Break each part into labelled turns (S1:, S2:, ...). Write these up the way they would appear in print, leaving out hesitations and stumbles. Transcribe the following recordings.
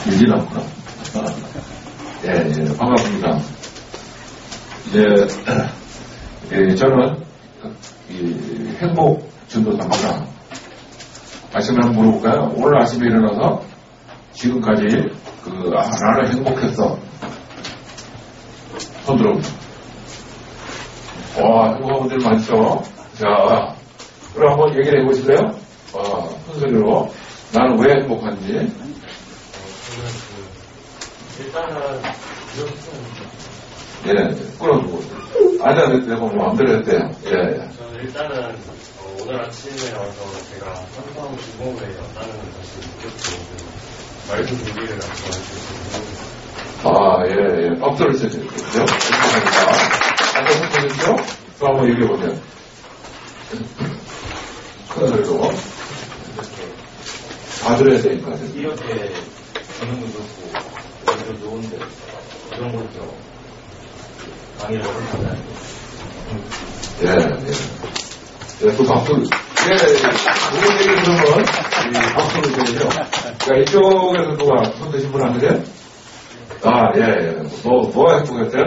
S1: 유진하구나. 예, 반갑습니다. 저는 행복 전도사입니다. 아침에 한번 물어볼까요? 오늘 아침에 일어나서 지금까지 나는 행복했어. 손 들어보세요. 와, 행복한 분들 많죠? 자, 그럼 한번 얘기를 해보실래요? 큰 소리로. 나는 왜 행복한지.
S2: 일단은
S1: 끌어주고. 아니야, 내가 뭐 마음대로 했대요. 예.
S2: 저는 일단은 오늘 아침에 와서 제가 항상 주공에 왔다는 걸 다시 느꼈고 말씀 준비를
S1: 예. 박수를 쳐주세요. 그죠? 감사합니다. 아까 선생님이죠? 또 한번 얘기해보세요. 큰 소리로. 다 들어야 되니까.
S2: 이렇게 듣는 건 좋고 좀 좋은데 그런 것도 강의를 하잖아요.
S1: 또 박수. 그런 얘기 들으면 박수를 쳐야죠. 그러니까 이쪽에서 누가 손 드신 분 안 그래요? 뭐가 행복했어요?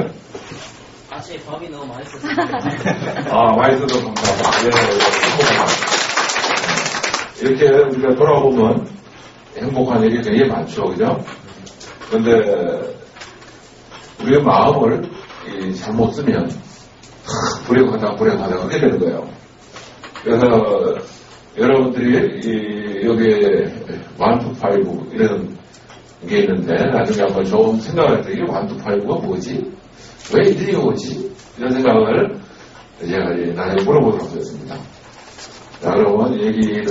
S3: 아침에 밥이 너무 맛있었어요.
S1: 맛있어서 감사합니다. 이렇게 우리가 돌아보면 행복한 얘기 굉장히 많죠, 그죠? 근데 우리의 마음을 잘못 쓰면 불행하다 그렇게 되는 거예요. 그래서 여러분들이 여기에 1,2,5 이런 게 있는데 나중에 한번 좀 생각할 때 이게 1,2,5가 뭐지? 왜 이들이 오지? 이런 생각을 제가 나중에 물어보도록 하겠습니다. 자, 그러면 얘기를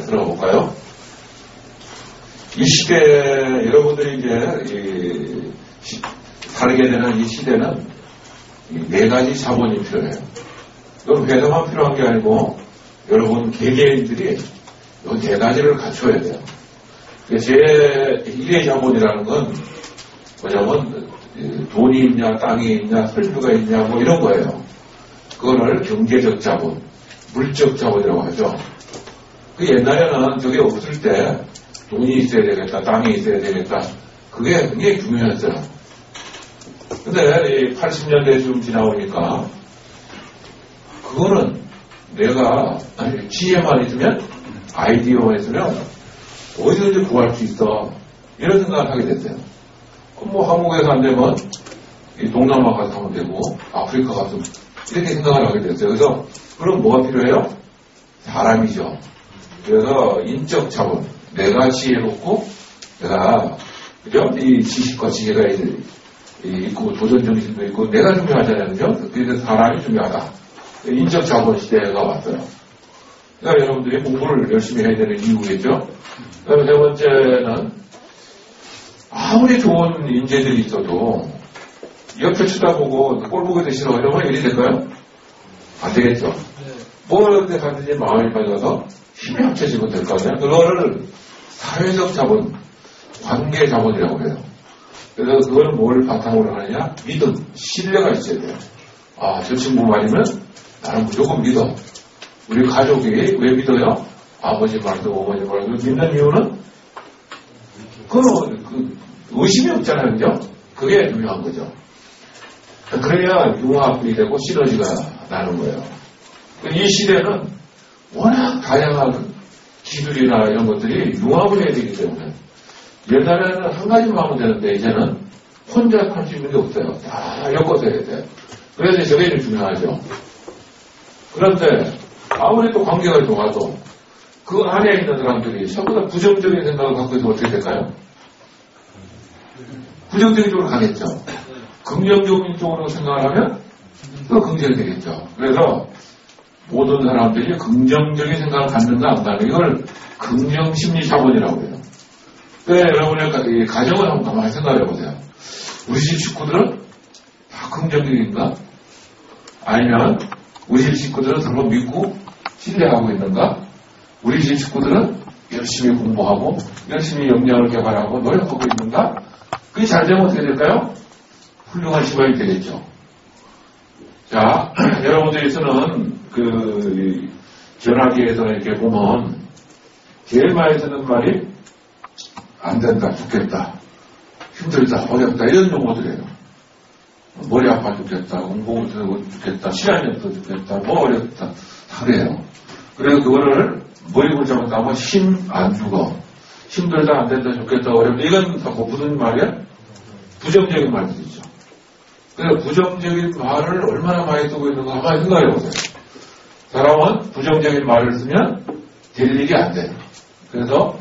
S1: 들어볼까요? 이 시대, 여러분들이 이제 살게 되는 이 시대는 네 가지 자본이 필요해요. 여러분 회사만 필요한 게 아니고 여러분 개개인들이 이 네 가지를 갖춰야 돼요. 제1의 자본이라는 건 뭐냐면 돈이 있냐, 땅이 있냐, 설비가 있냐, 뭐 이런 거예요. 그거를 경제적 자본, 물적 자본이라고 하죠. 옛날에는 저게 없을 때 돈이 있어야 되겠다, 땅이 있어야 되겠다. 그게 굉장히 중요했어요. 근데 80년대쯤 지나오니까 그거는 내가 지혜만 있으면, 아이디어만 있으면 어디든지 구할 수 있어. 이런 생각을 하게 됐어요. 뭐 한국에서 안 되면 동남아 가서 하면 되고 아프리카 가서 이렇게 생각을 하게 됐어요. 그래서 그럼 뭐가 필요해요? 사람이죠. 그래서 인적 자본, 내가 지혜롭고 내가 그죠? 이 지식과 지혜가 있고 도전 정신도 있고 내가 중요하잖아요. 그죠? 그래서 사람이 중요하다. 인적 자본 시대가 왔어요. 그러니까 여러분들이 공부를 열심히 해야 되는 이유겠죠. 그다음에 세 번째는 아무리 좋은 인재들이 있어도 옆에 쳐다보고 꼴 보기도 싫어 이러면 일이 될까요? 안 되겠죠. 뭘 그때 가든지 마음이 빠져서 힘이 합쳐지면 될 거 아니에요. 그거를 사회적 자본, 관계 자본이라고 해요. 그래서 그걸 뭘 바탕으로 하느냐? 믿음, 신뢰가 있어야 돼요. 저 친구 말이면 나는 무조건 믿어. 우리 가족이 왜 믿어요? 아버지 말도 어머니 말도 믿는 이유는 의심이 없잖아요. 그죠? 그게 중요한 거죠. 그래야 융합이 되고 시너지가 나는 거예요. 이 시대는 워낙 다양한 기술이나 이런 것들이 융합을 해야 되기 때문에 옛날에는 한 가지만 하면 되는데 이제는 혼자 할 수 있는 게 없어요. 다 엮어서 해야 돼요. 그래서 저게 좀 중요하죠. 그런데 아무리 또 관계가 좋아도 그 안에 있는 사람들이 전부 다 부정적인 생각을 갖고 있으면 어떻게 될까요? 부정적인 쪽으로 가겠죠. 긍정적인 쪽으로 생각을 하면 또 긍정이 되겠죠. 그래서 모든 사람들이 긍정적인 생각을 갖는가 안 갖는가 이걸 긍정심리 자본이라고 해요. 여러분의 가정을 한번 가만히 생각해 보세요. 우리 집 식구들은 다 긍정적인가? 아니면 우리 집 식구들은 서로 믿고 신뢰하고 있는가? 우리 집 식구들은 열심히 공부하고 열심히 역량을 개발하고 노력하고 있는가? 그게 잘 되면 어떻게 될까요? 훌륭한 집안이 되겠죠. 자, 여러분들께서는 그 전화기에서 이렇게 보면 제일 많이 쓰는 말이 안 된다, 죽겠다, 힘들다, 어렵다 이런 용어들이에요. 머리 아파 죽겠다, 공부 못해서 죽겠다, 시간이 없어 죽겠다, 뭐 어렵다 다 그래요. 그래서 그거를 머리 붙잡고 나면 힘 안 죽어, 힘들다, 안 된다, 죽겠다, 어렵다 이건 다 무슨 말이야? 부정적인 말들이죠. 그래서 부정적인 말을 얼마나 많이 쓰고 있는가 한번 생각해 보세요. 사람은 부정적인 말을 쓰면 될 일이 안 돼요. 그래서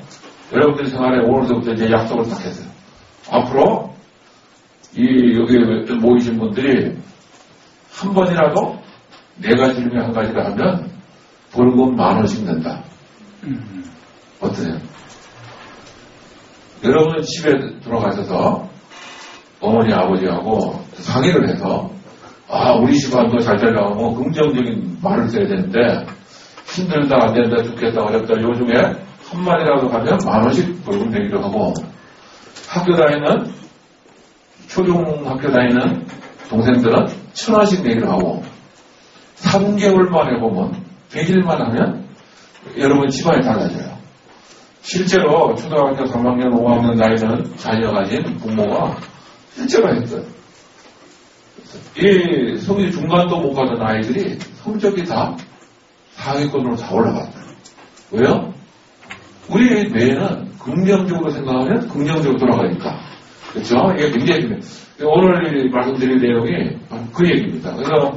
S1: 여러분들 생활에 오늘부터 이제 약속을 딱 했어요. 앞으로 여기 모이신 분들이 한 번이라도 네 가지 중에 한 가지를 하면 벌금 10,000원씩 낸다. 어떠세요? 여러분은 집에 들어가셔서 어머니 아버지하고 상의를 해서 우리 집안도 잘 되려고 긍정적인 말을 써야 되는데 힘들다, 안 된다, 죽겠다, 어렵다 요즘에 한마디라도 하면 10,000원씩 벌금 내기로 하고, 학교 다니는 초중학교 다니는 동생들은 1,000원씩 내기로 하고, 3개월만에 보면 100일만 하면 여러분 집안이 달라져요. 실제로 초등학교 3학년, 5학년 나이는 자녀 가진 부모가 실제로 했어요. 이 성인 중간도 못 가던 아이들이 성적이 다 상위권으로 다 올라갔어요. 왜요? 우리 뇌는 긍정적으로 생각하면 긍정적으로 돌아가니까. 그렇죠? 이게 굉장히 중요해요. 오늘 말씀드릴 내용이 그 얘기입니다. 그래서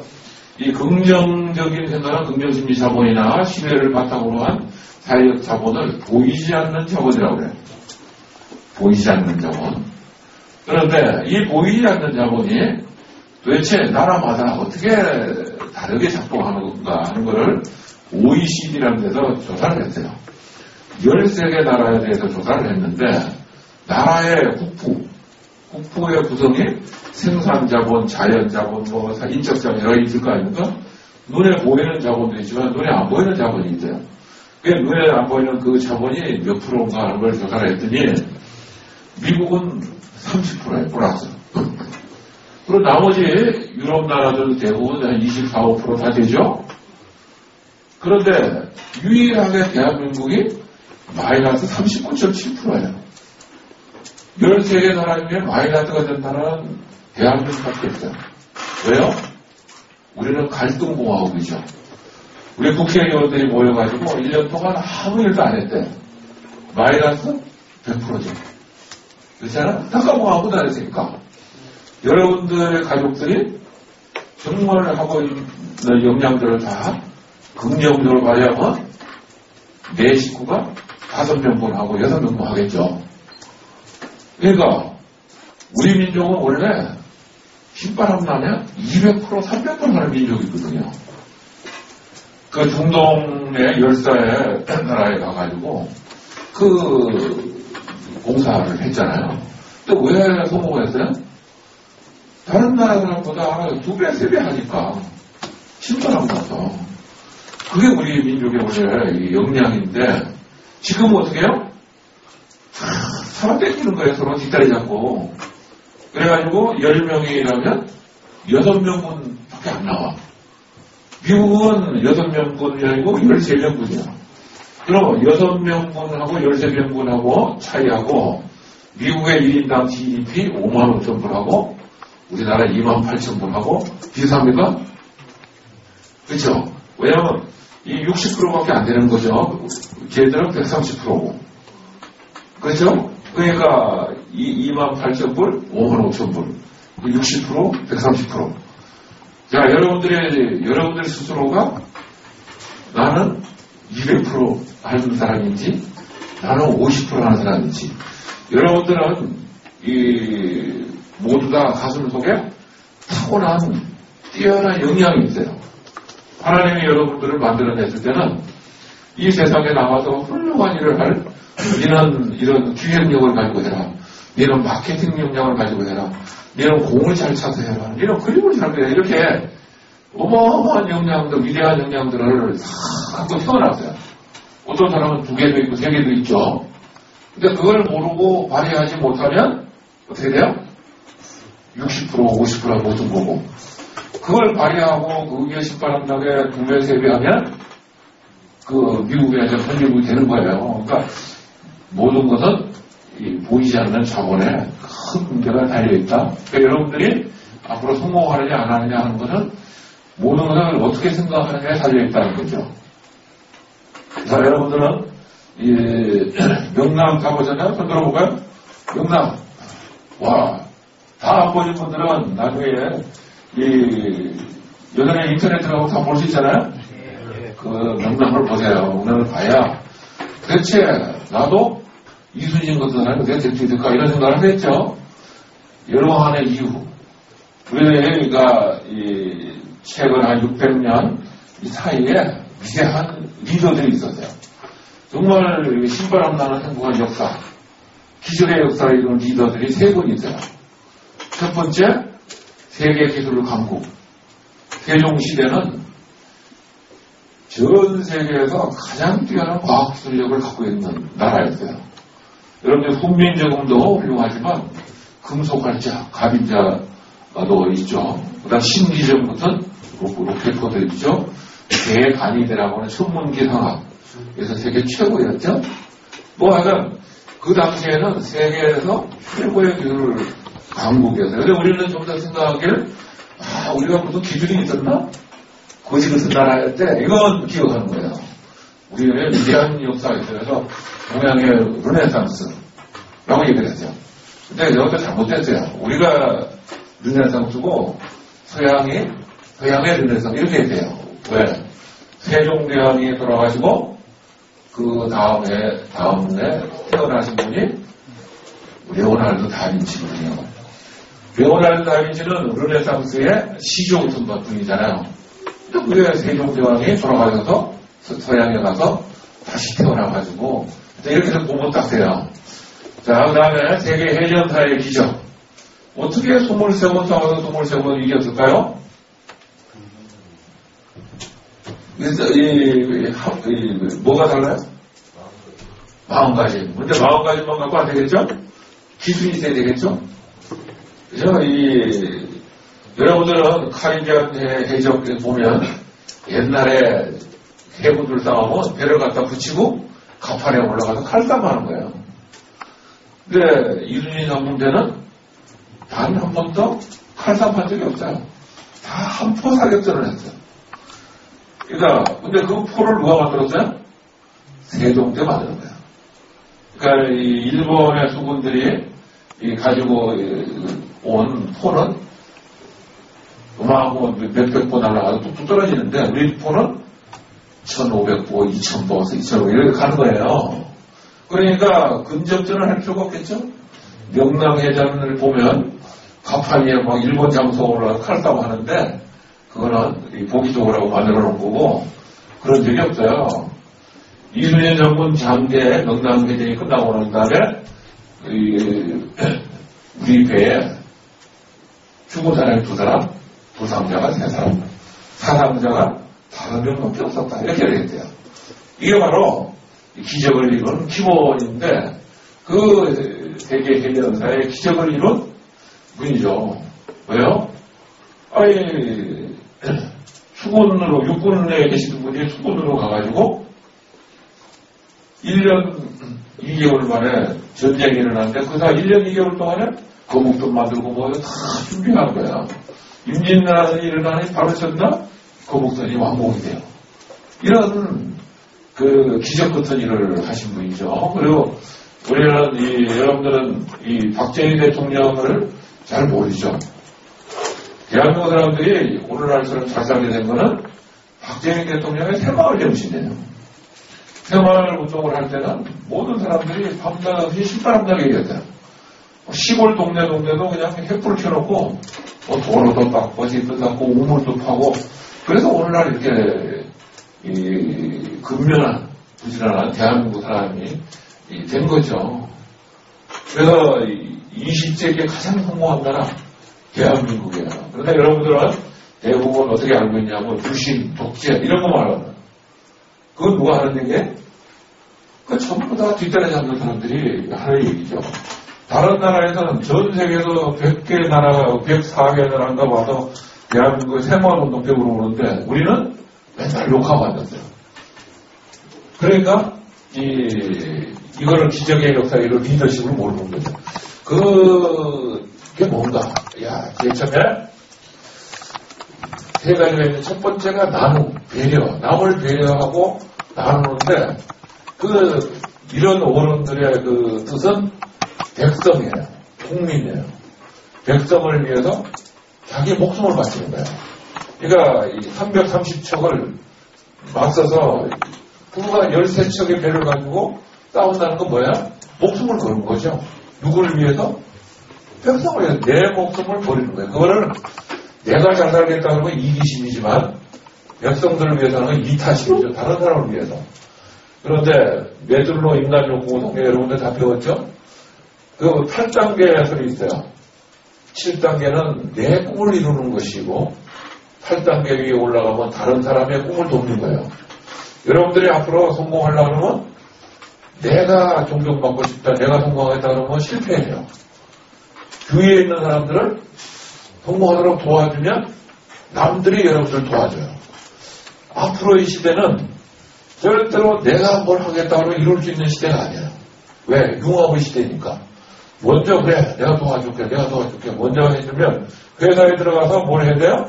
S1: 이 긍정적인 생각은 긍정심리 자본이나 신뢰를 바탕으로 한 사회적 자본을 보이지 않는 자본이라고 그래요. 보이지 않는 자본. 그런데 이 보이지 않는 자본이 도대체 나라마다 어떻게 다르게 작동하는 건가 하는 것을 OECD라는 데서 조사를 했어요. 13개 나라에 대해서 조사를 했는데, 나라의 국부의 구성이 생산자본, 자연자본, 인적자본 여러 개 있을 거 아닙니까? 눈에 보이는 자본도 있지만 눈에 안 보이는 자본이 있어요. 눈에 안 보이는 그 자본이 몇 프로인가 하는 걸 조사를 했더니 미국은 30%예요, 플러스. 그리고 나머지 유럽 나라들 대부분 한 24, 5% 다 되죠? 그런데 유일하게 대한민국이 마이너스 39.7%예요. 13개 나라 중에 마이너스가 된 나라는 대한민국밖에 없어요. 왜요? 우리는 갈등공화국이죠. 우리 국회의원들이 모여가지고 1년 동안 아무 일도 안 했대. 마이너스 100%죠. 그렇잖아? 닦아보고 아무도 안 했으니까. 여러분들의 가족들이 정말 하고 있는 역량들을 다 긍정적으로 발휘하면 내 식구가 5명분 하고 6명분 하겠죠. 그러니까 우리 민족은 원래 흰바람 나면 200%, 300% 하는 민족이거든요. 그 중동의 열사의 나라에 가가지고 그 공사를 했잖아요. 또 왜 성공했어요? 다른 나라 사람보다 2배, 3배 하니까 신선한 것 같아. 그게 우리 민족의 원래 역량인데, 지금은 어떻게 해요? 사람 뺏기는 거예요. 서로 뒷다리 잡고. 그래가지고 10명이라면 6명분밖에 안 나와. 미국은 6명분이 아니고 13명분이야. 그럼 6명분하고 13명분하고 차이하고, 미국의 1인당 GDP 55,000불하고 우리나라 28,000불하고 비슷합니까? 그렇죠? 왜냐하면 이 60%밖에 안 되는 거죠. 걔들은 130%고. 그렇죠? 그러니까 28,000불, 55,000불. 60%, 130%. 자, 여러분들 스스로가 나는 200% 하는 사람인지, 나는 50% 하는 사람인지, 여러분들은 모두 다 가슴 속에 타고난 뛰어난 영향이 있어요. 하나님이 여러분들을 만들어냈을 때는 이 세상에 나가서 훌륭한 일을 할 니는 이런 기획력을 가지고 해라. 니는 마케팅 역량을 가지고 해라. 니는 공을 잘 차서 해라. 니는 그림을 잘 그려. 이렇게 어마어마한 역량들, 위대한 역량들을 다 갖고 태어났어요. 어떤 사람은 2개도 있고 3개도 있죠. 근데 그걸 모르고 발휘하지 못하면 어떻게 돼요? 60%, 50% 모든 거고. 그걸 발휘하고 그 의기에 신바람나게 두배세배하면 그 미국의 선진국이 되는 거예요. 그러니까 모든 것은 보이지 않는 자본에 큰 문제가 달려있다. 그러니까 여러분들이 앞으로 성공하느냐 안 하느냐 하는 것은 모든 것을 어떻게 생각하느냐에 달려있다는 거죠. 자, 여러분들은 명랑 가보잖아요? 손 들어볼까요? 명랑. 와, 다 안 보신 분들은 나중에 예전에 인터넷 들어가고 다 볼 수 있잖아요? 그 명랑을 보세요. 명랑을 봐야 도대체 나도 이순신 같은 사람이 내가 될 수 있을까 이런 생각을 했죠. 여러 한의 이후 우리가 최근 한 600년 이 사이에 위대한 리더들이 있었어요. 정말 신바람 나는 행복한 역사, 기술의 역사를 이룬 리더들이 3분이 있어요. 첫 번째, 세계 기술 강국. 세종시대는 전 세계에서 가장 뛰어난 과학기술력을 갖고 있는 나라였어요. 여러분들 훈민정음도 훌륭하지만 금속활자, 갑인자도 있죠. 그 다음 신기정 같은 로켓포들 있죠. 대간이대라고 하는 천문기상학에서 세계 최고였죠. 뭐 하여간 그 당시에는 세계에서 최고의 기술 강국이었어요. 근데 우리는 좀 더 생각하기를 우리가 무슨 기술이 있었나? 거지 같은 나라였대. 이건 기억하는 거예요. 우리는 위대한 역사가 있어요. 그래서 동양의 르네상스라고 얘기를 하죠. 근데 여기서 잘못됐어요. 우리가 르네상스고 서양의 르네상스 이렇게 돼요. 왜? 세종대왕이 돌아가시고 그 다음에 태어나신 분이 레오나르도 다빈치거든요. 레오나르도 다빈치는 르네상스의 시조 같은 분이잖아요. 근데 왜 세종대왕이 돌아가셔서 서양에 가서 다시 태어나가지고 이렇게 해서 보면 딱 돼요. 자, 그 다음에 세계 해전사의 기적. 어떻게 23번 싸워서 23번 이겼을까요? 뭐가 달라요? 마음가짐. 근데 마음가짐만 갖고 안 되겠죠? 기술이 있어야 되겠죠? 그죠? 여러분들은 카리비안 해적 보면 옛날에 해군들 싸우면 배를 갖다 붙이고 갑판에 올라가서 칼싸움하는 거예요. 근데 이순신 장군대는 단 한 번도 칼싸움한 적이 없어요. 다 한포 사격전을 했어요. 그러니까 근데 그 포를 누가 만들었어요? 세종대 만드는 거예요. 그러니까 이 일본의 수군들이 가지고 온 포는 음악하고 몇백 보 날아가서 뚝뚝 떨어지는데 우리 포는 1500보, 2000보, 2500보 이렇게 가는 거예요. 그러니까 근접전을 할 필요가 없겠죠? 명랑해전을 보면 갑판위에 막 일본 장소 올라가서 칼싸움 하는데 그거는 보기 좋으라고 만들어 놓은 거고 그런 적이 없어요. 이순신 장군 장계 명랑해전이 끝나고 난 다음에 우리 배에 죽은 사람이 2사람, 부상자가 3사람, 사상자가 5명밖에 없었다. 이렇게 되겠대요. 이게 바로 기적을 이룬 기본인데 그 세계 해전사의 기적을 이룬 분이죠. 왜요? 수군으로 육군에 계시던 분이 수군으로 가가지고 1년 2개월 만에 전쟁이 일어났는데 그 사이 1년 2개월 동안에 거북도 만들고 뭐 다 준비한 거야. 임진왜란이 일어나니 바로 전날 거북선이 완공이 돼요. 이런 그 기적 같은 일을 하신 분이죠. 그리고 우리는 여러분들은 이 박정희 대통령을 잘 모르죠. 대한민국 사람들이 오늘날처럼 잘 살게 된 거는 박정희 대통령의 새마을 정신이에요. 새마을 운동을 할 때는 모든 사람들이 밤낮없이 신바람나게 얘기했어요. 시골 동네도 그냥 횃불을 켜놓고 도로도 닦고 집도 닦고 우물도 파고 그래서 오늘날 이렇게 근면한 부지런한 대한민국 사람이 된 거죠. 그래서 20세기에 가장 성공한 나라 대한민국이에요. 그러니까 여러분들은 대부분 어떻게 알고 있냐면 불신, 독재 이런 거 말하는. 그건 누가 하는 얘기예요? 그 전부 다 뒷다리 잡는 사람들이 하는 얘기죠. 다른 나라에서는 전 세계에서 100개 나라, 104개 나라인가 봐서 대한민국의 새마을운동 때문에 오는데 우리는 맨날 욕하고 앉았어요. 그러니까 이거를 기적의 역사, 이런 리더십을 모르는 거죠. 그게 뭔가? 야, 제일 처음에 세 가지가 있는 첫 번째가 나눔, 배려, 남을 배려하고 나누는데 이런 어른들의 그 뜻은 백성이에요. 국민이에요. 백성을 위해서 자기 목숨을 바치는 거예요. 그러니까 330척을 맞서서 부부가 13척의 배를 가지고 싸운다는 건 뭐야? 목숨을 거는 거죠. 누구를 위해서? 백성을 위해서 내 목숨을 버리는 거예요. 그거를 내가 잘 살겠다 그러면 이기심이지만 백성들을 위해서 하는 건 이타심이죠. 다른 사람을 위해서. 그런데 메들로 인간욕구 통계 여러분들 다 배웠죠? 그 8단계 설이 있어요. 7단계는 내 꿈을 이루는 것이고 8단계 위에 올라가면 다른 사람의 꿈을 돕는 거예요. 여러분들이 앞으로 성공하려고 하면 내가 존경받고 싶다, 내가 성공하겠다 그러면 실패해요. 주위에 있는 사람들을 성공하도록 도와주면 남들이 여러분들 도와줘요. 앞으로의 시대는 절대로 내가 뭘 하겠다 그러면 이룰 수 있는 시대가 아니에요. 왜? 융합의 시대니까. 먼저 그래, 내가 도와줄게. 먼저 해주면 회사에 들어가서 뭘 해야 돼요?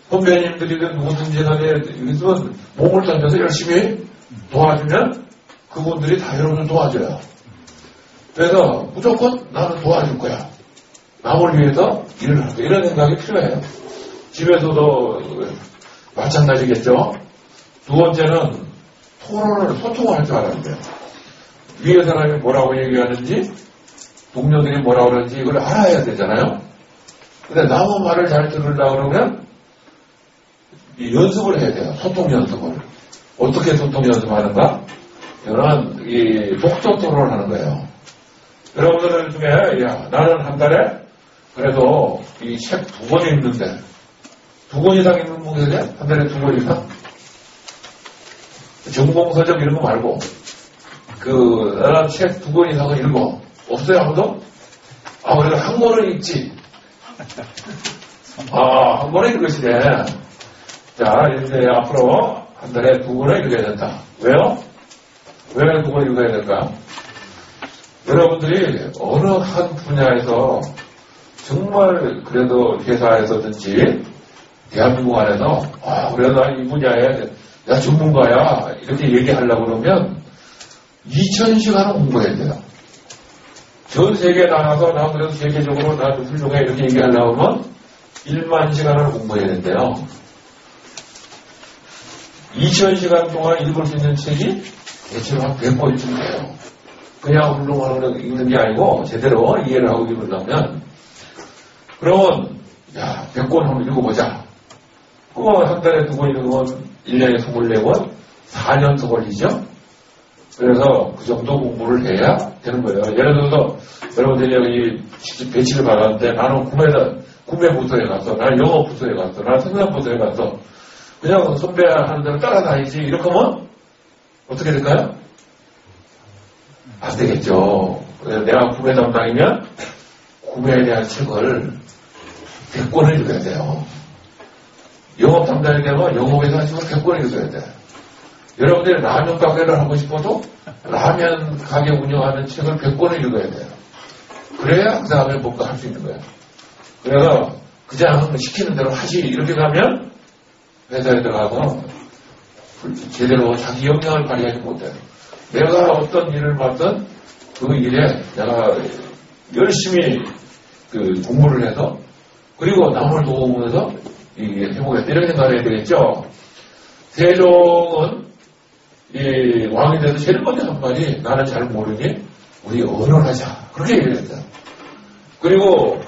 S1: 선배님들이든 누구든지 간에 있으면 몸을 던져서 열심히 도와주면 그분들이 다 여러분을 도와줘요. 그래서 무조건 나는 도와줄 거야. 남을 위해서 일을 할 거야. 이런 생각이 필요해요. 집에서도 마찬가지겠죠. 두 번째는 소통을 할 줄 알아야 돼요. 위에 사람이 뭐라고 얘기하는지 동료들이 뭐라고 하는지 이걸 알아야 되잖아요. 근데 남의 말을 잘 들으려고 그러면 이 연습을 해야 돼요. 소통 연습을. 어떻게 소통 연습하는가? 이거는 이 독서 토론을 하는 거예요. 여러분들 중에 나는 한 달에 그래도 이 책 2권 읽는데 2권 이상 읽는 분이 계세요? 한 달에 2권 이상? 전공서적 이런 거 말고 나는 책 2권 이상은 읽어. 없어요, 아무도? 그래도 한 권은 읽지. 한 권은 읽으시네. 자, 이제 앞으로 한 달에 2권을 읽어야 된다. 왜요? 왜 2권을 읽어야 될까? 여러분들이 어느 한 분야에서 정말 그래도 회사에서든지 대한민국 안에서 그래도 난 이 분야에 나 전문가야 이렇게 얘기하려고 그러면 2000시간은 공부해야 돼요. 전 세계에 나가서 나 그래도 세계적으로 나도 훌륭해 이렇게 얘기하려고 하면 1만 시간을 공부해야 된대요. 2000시간 동안 읽을 수 있는 책이 대체로 한 100권쯤 돼요. 그냥 훌륭하게 읽는 게 아니고 제대로 이해를 하고 읽으려면 그러면 100권 한번 읽어보자. 그러면 한 달에 2권 읽으면 1년에 24권 4년 걸리죠. 그래서 그 정도 공부를 해야 되는 거예요. 예를 들어서 여러분들이 여기 배치를 받았는데 나는 구매 부서에 갔어. 나는 영어 부서에 갔어. 나는 생산 부서에 갔어. 그냥 선배 하는 대로 따라다니지. 이렇게 하면 어떻게 될까요? 안 되겠죠. 내가 구매 담당이면 구매에 대한 책을 100권을 읽어야 돼요. 영업 담당이 되면 영업에 대한 책을 100권을 읽어야 돼요. 여러분들이 라면 가게를 하고 싶어도 라면 가게 운영하는 책을 100권을 읽어야 돼요. 그래야 그 다음에 뭔가 할 수 있는 거예요. 그래서 그냥 시키는 대로 하지 이렇게 가면 회사에 들어가서 제대로 자기 역량을 발휘하지 못해요. 내가 어떤 일을 맡든 그 일에 내가 열심히 공부를 해서 그리고 남을 도우면서 해보겠다 이런 생각을 해야 되겠죠. 세종은 이 왕이 돼서 제일 먼저 한 말이 나는 잘 모르니 우리 언언하자 그렇게 얘기를 했어요. 그리고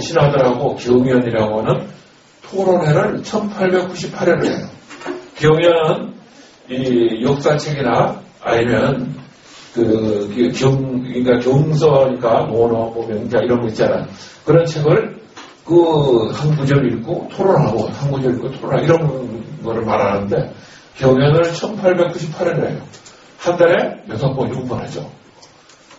S1: 신하들하고 경연이라고 하는 토론회를 1898회를 해요. 경연은 이 역사책이나 아니면 그러니까 경서니까 논어, 명자 이런 거 있잖아. 그런 책을 한 구절 읽고 토론하고, 한 구절 읽고 토론하고, 이런 거를 말하는데, 경연을 1898에 해요. 한 달에 6번, 6번 하죠.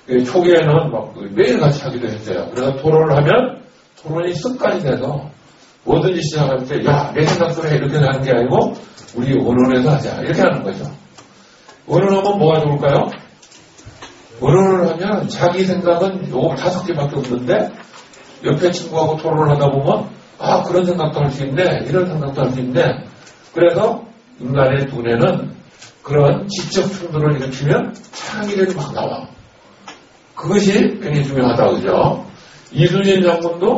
S1: 초기에는 막 매일 같이 하기도 했어요. 그래서 토론을 하면 토론이 습관이 돼서 뭐든지 시작할 때, 야, 내 생각대로 해. 이렇게 하는 게 아니고, 우리 원론에서 하자. 이렇게 하는 거죠. 원론하면 뭐가 좋을까요? 원론을 하면 자기 생각은 요 5개밖에 없는데, 옆에 친구하고 토론을 하다 보면, 아, 그런 생각도 할 수 있네. 이런 생각도 할 수 있네. 그래서 인간의 두뇌는 그런 지적 충돌을 일으키면 창의력이 막 나와. 그것이 굉장히 중요하다, 그죠? 이순신 장군도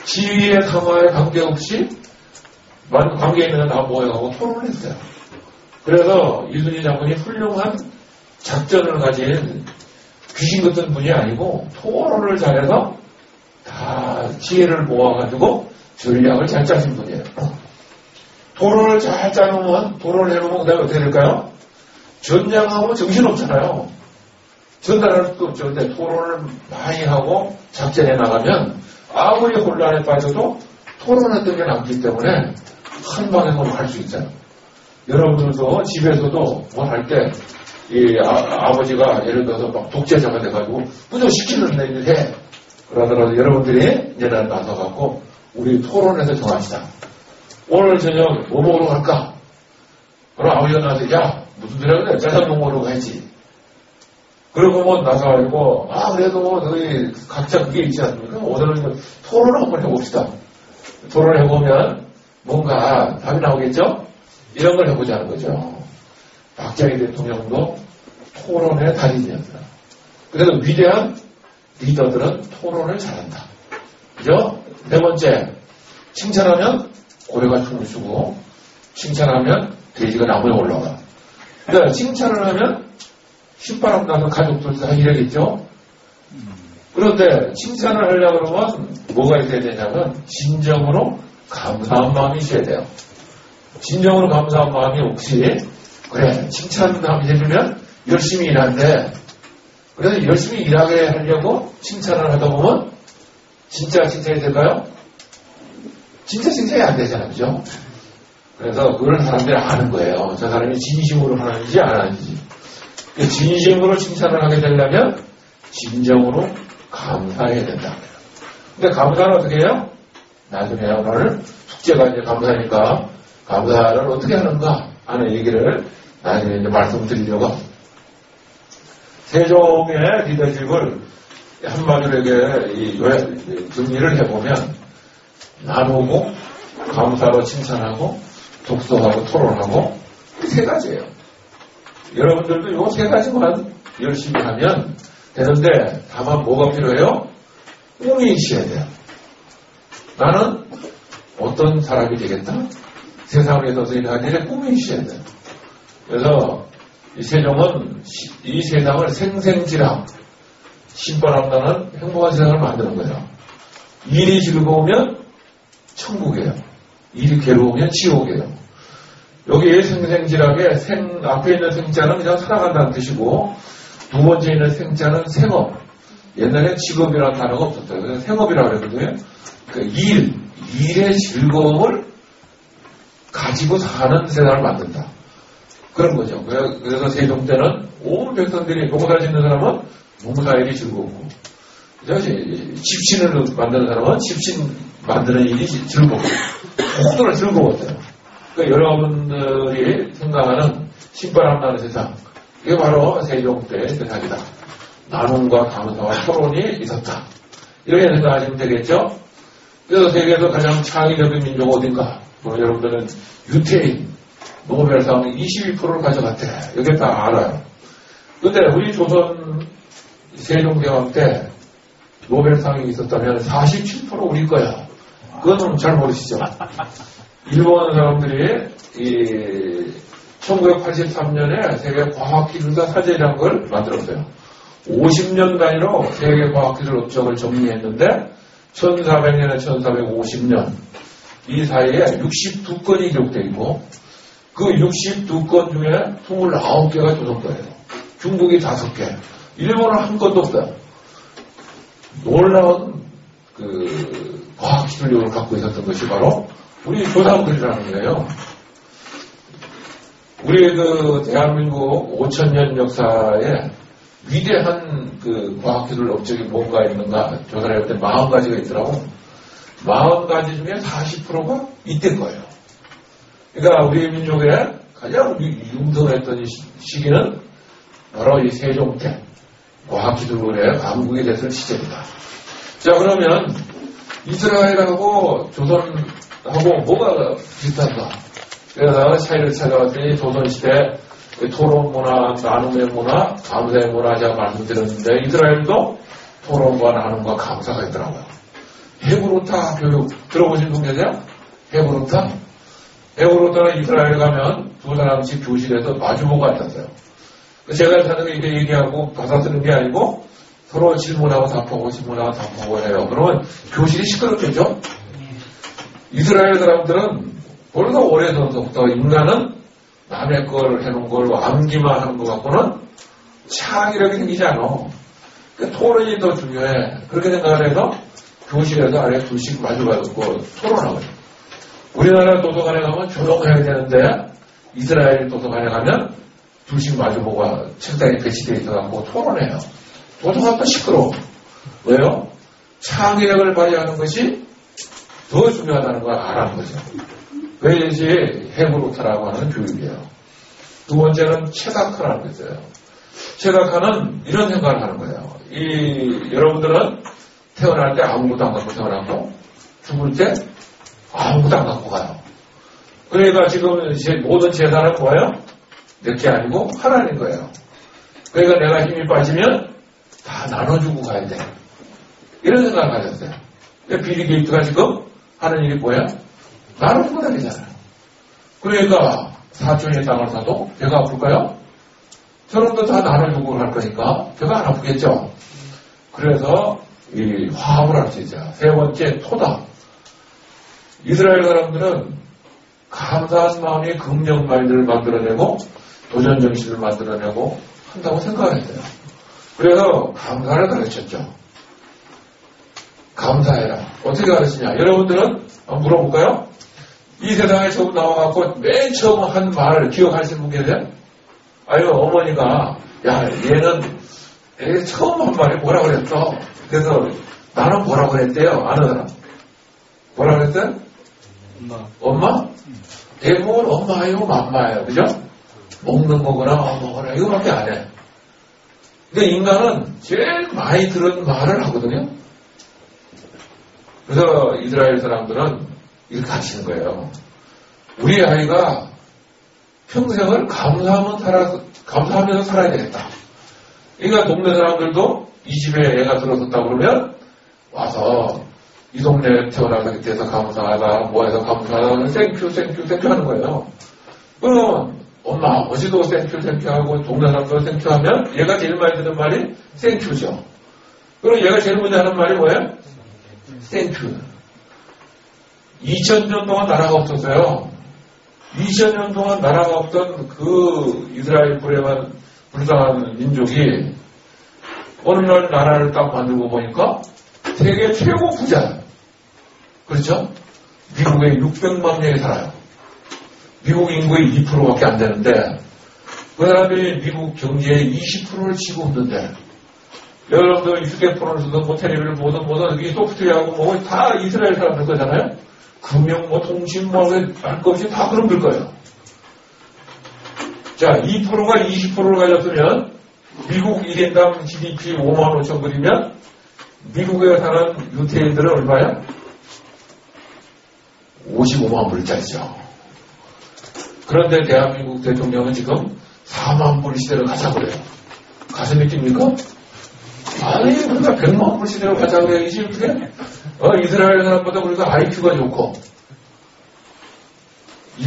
S1: 지위의 상하에 관계없이 관계 있는 다 모여가고 토론을 했어요. 그래서 이순신 장군이 훌륭한 작전을 가진 귀신 같은 분이 아니고 토론을 잘해서 다 지혜를 모아가지고 전략을 잘 짜신 분이에요. 토론을 잘 짜놓으면, 토론을 해놓으면 그 다음에 어떻게 될까요? 전쟁하면 정신없잖아요. 전달할 수도 없죠. 근데 토론을 많이 하고 작전에 나가면 아무리 혼란에 빠져도 토론했던 게 남기 때문에 한 방향으로 갈 수 있잖아요. 여러분들도 집에서도 뭘 할 때, 아버지가 예를 들어서 막 독재자가 돼가지고 무조건 시키는 일을 해. 그러더라도 여러분들이 이제 나서갖고 우리 토론해서 정합시다. 오늘 저녁 뭐 먹으러 갈까? 그럼 아버지가 나한테, 야, 무슨 소리야 그래? 짜장면 먹으러 가야지. 그러고 뭐 나가가지고, 아, 그래도 너희 각자 그게 있지 않습니까? 오늘은 토론을 한번 해봅시다. 토론을 해보면 뭔가 답이 나오겠죠? 이런 걸 해보자는 거죠. 박정희 대통령도 토론의 달인이었어요. 그래서 위대한 리더들은 토론을 잘한다. 그죠? 네 번째, 칭찬하면 고래가 춤을 추고, 칭찬하면 돼지가 나무에 올라가. 그러니까 칭찬을 하면 신바람 나서 가족들 다 이러겠죠? 그런데 칭찬을 하려고 그러면 뭐가 있어야 되냐면 진정으로 감사한 마음이 있어야 돼요. 진정으로 감사한 마음이 혹시 그래 칭찬을 해주면 열심히 일하는데 그래서 열심히 일하게 하려고 칭찬을 하다 보면 진짜 칭찬이 될까요? 진짜 칭찬이 안 되잖아요. 그죠? 그래서 그걸 사람들이 아는 거예요. 저 사람이 진심으로 하는지 안 하는지. 진심으로 칭찬을 하게 되려면 진정으로 감사해야 된다. 근데 감사는 어떻게 해요? 나중에 오늘 숙제가 이제 감사니까 감사를 어떻게 하는가 하는 얘기를 나중에 이제 말씀드리려고. 세종의 리더십을 한마디로 이렇게 정리를 해보면 나누고 감사로 칭찬하고 독서하고 토론하고 세 가지예요. 여러분들도 이 세 가지만 열심히 하면 되는데 다만 뭐가 필요해요? 꿈이 있어야 돼요. 나는 어떤 사람이 되겠다? 세상에 있어서 일하는 일에 꿈이 있어야 돼요. 그래서 이 세종은 이 세상을 생생지락 신바람나는 행복한 세상을 만드는 거예요. 일이 즐거우면 천국이에요. 일이 괴로우면 지옥이에요. 여기 생생지락에 앞에 있는 생자는 그냥 살아간다는 뜻이고 두 번째 있는 생자는 생업. 옛날에 직업이라는 단어가 없었어요. 그래서 생업이라고 그랬거든요. 그 일의 즐거움을 가지고 사는 세상을 만든다. 그런 거죠. 그래서 세종 때는 온 백성들이 농사 짓는 사람은 농사일이 즐겁고 집신을 만드는 사람은 집신 만드는 일이 즐겁고 모두가 즐거웠어요. 그러니까 여러분들이 생각하는 신바람 나는 세상 이게 바로 세종 때의 세상이다. 나눔과 감사와 토론이 있었다. 이렇게 생각하시면 되겠죠? 그래서 세계에서 가장 창의적인 민족 어딘가? 여러분들은 유태인 노벨상 22%를 가져갔대. 여기 다 알아요. 근데 우리 조선 세종대왕 때 노벨상이 있었다면 47% 우리 거야. 그건 잘 모르시죠? 일본 사람들이 1983년에 세계 과학기술사 사제라는 걸 만들었어요. 50년 단위로 세계 과학기술 업적을 정리했는데 1400년에 1450년 이 사이에 62건이 기록되어 있고 그 62건 중에 29개가 조선 거예요. 중국이 5개, 일본은 한 건도 없어요. 놀라운 과학 기술력을 갖고 있었던 것이 바로 우리 조상들이라는 거예요. 우리 대한민국 5,000년 역사에 위대한 과학 기술 업적이 뭔가 있는가 조사를 해볼 때 40가지가 있더라고. 40가지 중에 40%가 이때 거예요. 그러니까 우리 민족의 가장 융성했던 시기는 바로 이 세종 때 과학기술의 강국이 됐을 시절이다. 자, 그러면 이스라엘하고 조선하고 뭐가 비슷한가? 그래서 차이를 찾아봤더니 조선시대 토론문화, 나눔의 문화, 감사의 문화 제가 말씀드렸는데 이스라엘도 토론과 나눔과 감사가 있더라고요. 헤브로타 교육 들어보신 분 계세요? 헤브로타는 이스라엘 가면 두 사람씩 교실에서 마주보고 앉았어요. 제가 사는 게 이렇게 얘기하고 받아쓰는 게 아니고 서로 질문하고 답하고 질문하고 답하고 해요. 그러면 교실이 시끄럽겠죠? 이스라엘 사람들은 벌써 오래전부터 인간은 남의 걸 해놓은 걸 암기만 하는 것 갖고는 창의력이 생기지 않아. 그러니까 토론이 더 중요해. 그렇게 생각을 해서 교실에서 아래 둘씩 마주가지고 토론하거든요. 우리나라 도서관에 가면 조용해야 되는데 이스라엘 도서관에 가면 둘씩 마주보고 책상에 배치되어 있어갖고 토론해요. 도서관도 시끄러워. 왜요? 창의력을 발휘하는 것이 더 중요하다는 걸 알아는 거죠. 그것이 헤브로타라고 하는 교육이에요. 두 번째는 체다카라는 게 있어요. 체다카는 이런 생각을 하는 거예요. 여러분들은 태어날 때 아무것도 안 갖고 태어나고 죽을 때 아무것도 안 갖고 가요. 그러니까 지금 모든 재산은 뭐예요? 내 게 아니고 하나님 거예요. 그러니까 내가 힘이 빠지면 다 나눠주고 가야 돼. 이런 생각을 가졌어요. 빌 게이츠가 지금 하는 일이 뭐야? 나눠주고 다니잖아요. 그러니까 4천의 땅을 사도 배가 아플까요? 저놈도 다 나눠주고 갈 거니까 배가 안 아프겠죠. 그래서 이 화합을 할 수 있어요. 세 번째, 토다. 이스라엘 사람들은 감사한 마음이 긍정 마인드를 만들어내고 도전 정신을 만들어내고 한다고 생각을 했어요. 그래서 감사를 가르쳤죠. 감사해라. 어떻게 가르치냐? 여러분들은 한번 물어볼까요? 이 세상에 처음 나와갖고 맨 처음 한 말을 기억하시는 분 계세요? 아유, 어머니가 야, 얘는 처음 한 말이 뭐라 그랬어? 그래서 나는 뭐라 그랬대요? 아는 사람. 뭐라 그랬어요? 엄마? 대부분 엄마예요, 맘마예요. 그죠? 먹는 거거나 먹거나 이거밖에 안 해. 근데 인간은 제일 많이 들은 말을 하거든요. 그래서 이스라엘 사람들은 이렇게 하시는 거예요. 우리 아이가 평생을 감사하면서 살아야 되겠다. 그러니까 동네 사람들도 이 집에 애가 들어섰다 그러면 와서 이 동네에 태어나서 돼서 감사하다, 뭐해서 감사하다, 땡큐 하는 거예요. 그럼 엄마, 아버지도 땡큐 하고 동네 사람도 땡큐 하면 얘가 제일 많이 듣는 말이 땡큐죠. 그럼 얘가 제일 먼저 하는 말이 뭐예요? 땡큐. 2000년 동안 나라가 없었어요. 2000년 동안 나라가 없던 그 이스라엘 불쌍한 민족이 어느 날 나라를 딱 만들고 보니까 세계 최고 부자. 그렇죠? 미국에 600만 명이 살아요. 미국 인구의 2%밖에 안 되는데 그 사람들이 미국 경제의 20%를 치고 있는데 여러분들 휴대폰을 쓰든 뭐 텔레비를 보든 이 소프트웨어하고 뭐 다 이스라엘 사람들 거잖아요. 금융 뭐 통신 뭐 할 것 없이 다 그런 들 거예요. 자, 2%가 20%를 가졌으면 미국 1인당 GDP 5만 5천 불이면 미국에 사는 유태인들은 얼마야? 55만 불짜리죠. 그런데 대한민국 대통령은 지금 4만 불 시대로 가자고 그래요. 가슴이 뜁니까? 아니, 우리가 100만 불 시대로 가자고 그래요. 이스라엘 사람보다 우리가 IQ가 좋고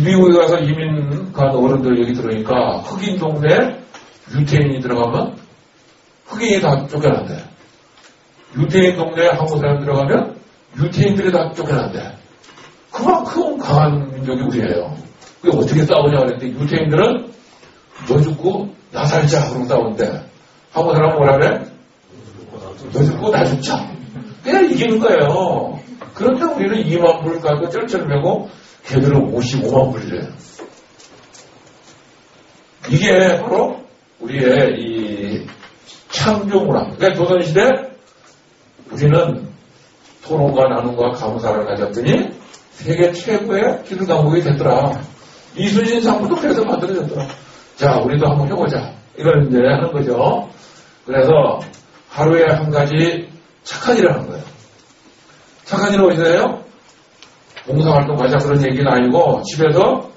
S1: 미국에 가서 이민 간 어른들 얘기 들으니까 흑인 동네에 유태인이 들어가면 흑인이 다 쫓겨난대. 유태인 동네에 한국 사람 들어가면 유태인들이 다 쫓겨난대. 그만큼 강한 민족이 우리예요. 그게 어떻게 싸우냐 그랬더니 유태인들은 너 죽고 나 살자. 그러고 싸우는데, 한국 사람은 뭐라 그래? 너 죽고 나 죽자. 그냥 이기는 거예요. 그런데 우리는 2만 불 가고 쩔쩔매고, 걔들은 55만 불이래요. 이게 바로 우리의 이 창조문화. 그러니까 조선시대 우리는 토론과 나눔과 감사를 가졌더니 세계 최고의 기술 강국이 됐더라. 이순신 상부도 그래서 만들어졌더라. 자, 우리도 한번 해보자. 이걸 이제 하는 거죠. 그래서 하루에 한 가지 착한 일을 하는 거예요. 착한 일은 어디서 해요? 봉사활동 가자 그런 얘기는 아니고 집에서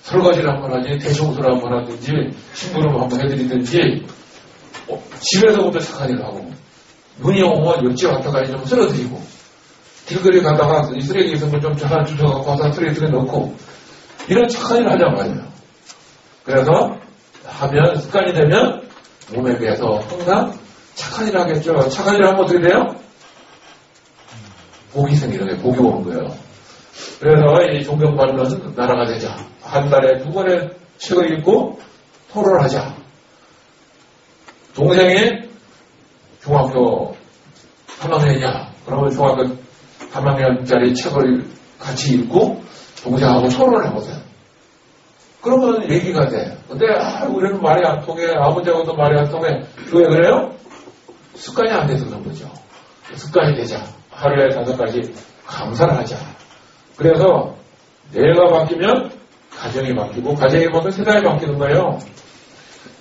S1: 설거지를 한번 하지, 대청소를 한번 하든지, 심부름 한번 해드리든지, 집에서부터 착한 일을 하고, 눈이 오면 옆집 앞에까지 좀 쓸어드리고, 길거리 가다가 이 쓰레기 있으면 좀 하나 주워갖고 와서 쓰레기통에 넣고, 이런 착한 일을 하자고 말이에요. 그래서 하면, 습관이 되면 몸에 비해서 항상 착한 일을 하겠죠. 착한 일을 하면 어떻게 돼요? 복이 생기는 거예요. 복이 오는 거예요. 그래서 이 존경받는 나라가 되자. 한 달에 2번의 책을 읽고 토론을 하자. 동생이 중학교 3학년이냐? 그러면 중학교 3학년짜리 책을 같이 읽고 동생하고 토론을 해보세요. 그러면 얘기가 돼. 근데 우리는 말이 안 통해. 아버지하고도 말이 안 통해. 왜 그래요? 습관이 안 돼서 그런 거죠. 습관이 되자. 하루에 5가지 감사를 하자. 그래서 내가 바뀌면 가정이 바뀌고 가정이 바뀌면 세상이 바뀌는 거예요.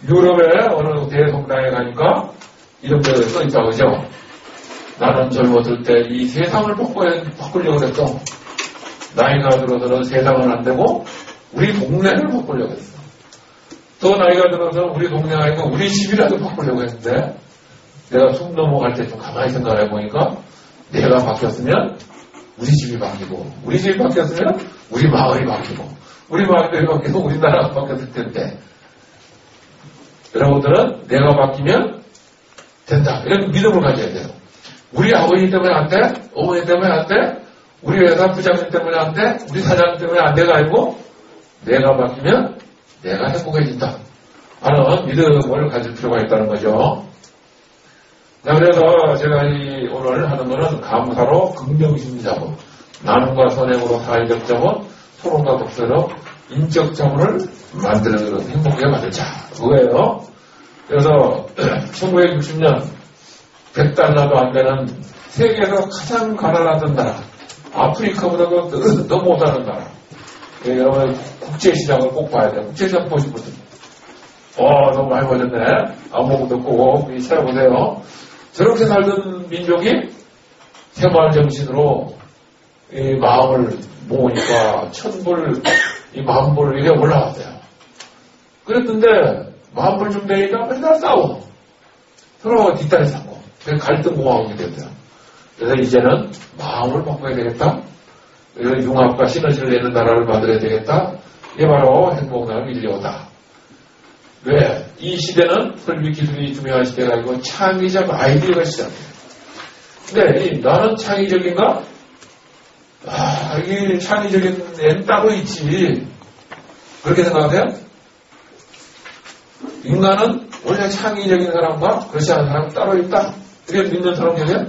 S1: 유럽의 어느 대성당에 가니까 이런 데 써있다 그죠? 나는 젊었을 때 이 세상을 바꾸려고 했어. 나이가 들어서는 세상은 안 되고 우리 동네를 바꾸려고 했어. 더 나이가 들어서 우리 동네가 아니고 우리 집이라도 바꾸려고 했는데 내가 숨 넘어갈 때 좀 가만히 생각해 보니까 내가 바뀌었으면 우리 집이 바뀌고 우리 집이 바뀌었으면 우리 마을이 바뀌고 우리 마을이 바뀌고 우리나라가 바뀌었을 텐데 여러분들은 내가 바뀌면 된다. 이런 믿음을 가져야 돼요. 우리 아버지 때문에 안 돼? 어머니 때문에 안 돼? 우리 회사 부장님 때문에 안 돼? 우리 사장 때문에 안 돼가 아니고 내가 바뀌면 내가 행복해진다 하는 믿음을 가질 필요가 있다는 거죠. 자, 그래서 제가 오늘 하는 거는 감사로 긍정심 자본, 나눔과 선행으로 사회적 자본, 토론과 독서로 인적 자본을 만들어 행복하게 만들자. 그거예요. 그래서 1960년 100달러도 안 되는 세계에서 가장 가난하던 나라, 아프리카보다도 더 못하는 나라. 여러분 국제시장을 꼭 봐야 돼요. 국제시장 보신 분들. 너무 많이 보셨네. 아무것도 꼭 찾아보세요. 저렇게 살던 민족이 새마을 정신으로 이 마음을 모으니까 1000불, 이 10,000불 이게 올라왔어요. 그랬는데 10,000불 좀 되니까 맨날 싸워. 서로 뒷다리 싸고. 갈등 공화국이 됐어요. 그래서 이제는 마음을 바꿔야 되겠다. 그래서 융합과 시너지를 내는 나라를 만들어야 되겠다. 이게 바로 행복나라 밀려오다. 왜? 이 시대는 설비 기술이 중요한 시대가 아니고 창의적 아이디어가 시작해요. 근데 나는 창의적인가? 이게 창의적인 애는 따로 있지. 그렇게 생각하세요? 인간은 원래 창의적인 사람과 그렇지 않은 사람 따로 있다. 이렇게 믿는 사람 계세요?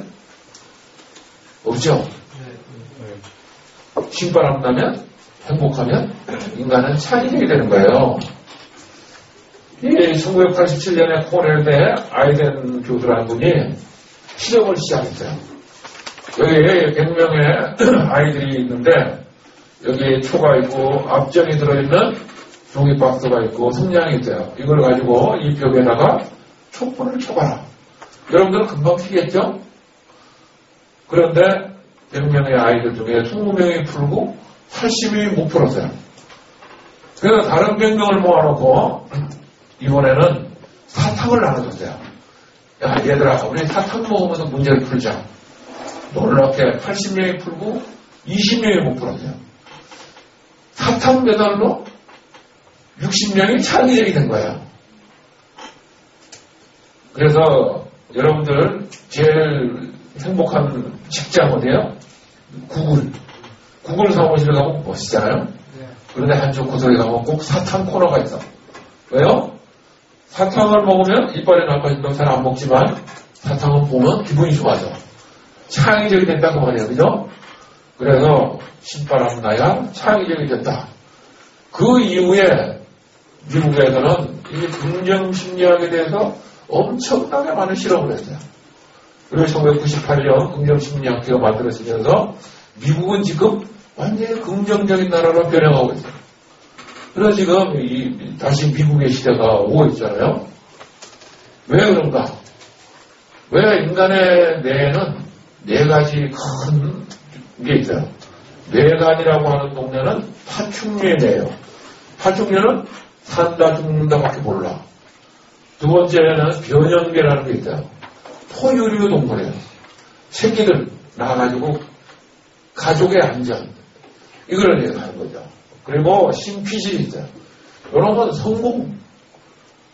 S1: 없죠? 신바람 나면 행복하면 인간은 창의적이 되는 거예요. 1987년에 코넬 대 아이덴 교수라는 분이 실험을 시작했어요. 여기 100명의 아이들이 있는데 여기 초가 있고 앞전이 들어있는 종이박스가 있고 성냥이 있어요. 이걸 가지고 이 벽에다가 촛불을 켜봐라. 여러분들은 금방 피겠죠? 그런데 100명의 아이들 중에 20명이 풀고 80명이 못 풀었어요. 그래서 다른 100명을 모아놓고 이번에는 사탕을 나눠줬어요. 야, 얘들아, 우리 사탕 먹으면서 문제를 풀자. 놀랍게 80명이 풀고 20명이 못 풀었어요. 사탕 배달로 60명이 창의적이 된 거예요. 그래서 여러분들 제일 행복한 직장 어디예요? 구글 사무실에 가면 멋있잖아요? 그런데 한쪽 구석에 가면 꼭 사탕 코너가 있어. 왜요? 사탕을 먹으면 이빨이 나빠진다고 잘 안 먹지만 사탕을 보면 기분이 좋아져. 창의적이 된다고 말이에요. 그죠? 그래서 신바람 나야 창의적이 된다. 그 이후에 미국에서는 이 긍정심리학에 대해서 엄청나게 많은 실험을 했어요. 그리고 1998년 긍정심리학회가 만들어지면서 미국은 지금 완전히 긍정적인 나라로 변해가고 있어요. 그래서 지금 다시 미국의 시대가 오고 있잖아요. 왜 그런가? 왜 인간의 뇌에는 네 가지 큰 게 있어요. 뇌간이라고 하는 동네는 파충류의 뇌예요. 파충류는 산다 죽는다밖에 몰라. 두 번째는 변연계라는 게 있어요. 포유류 동물이에요. 새끼들 낳아가지고 가족의 안전 이걸 얘기하는 거죠. 그리고 심피질이 있어요. 이런 건 성공,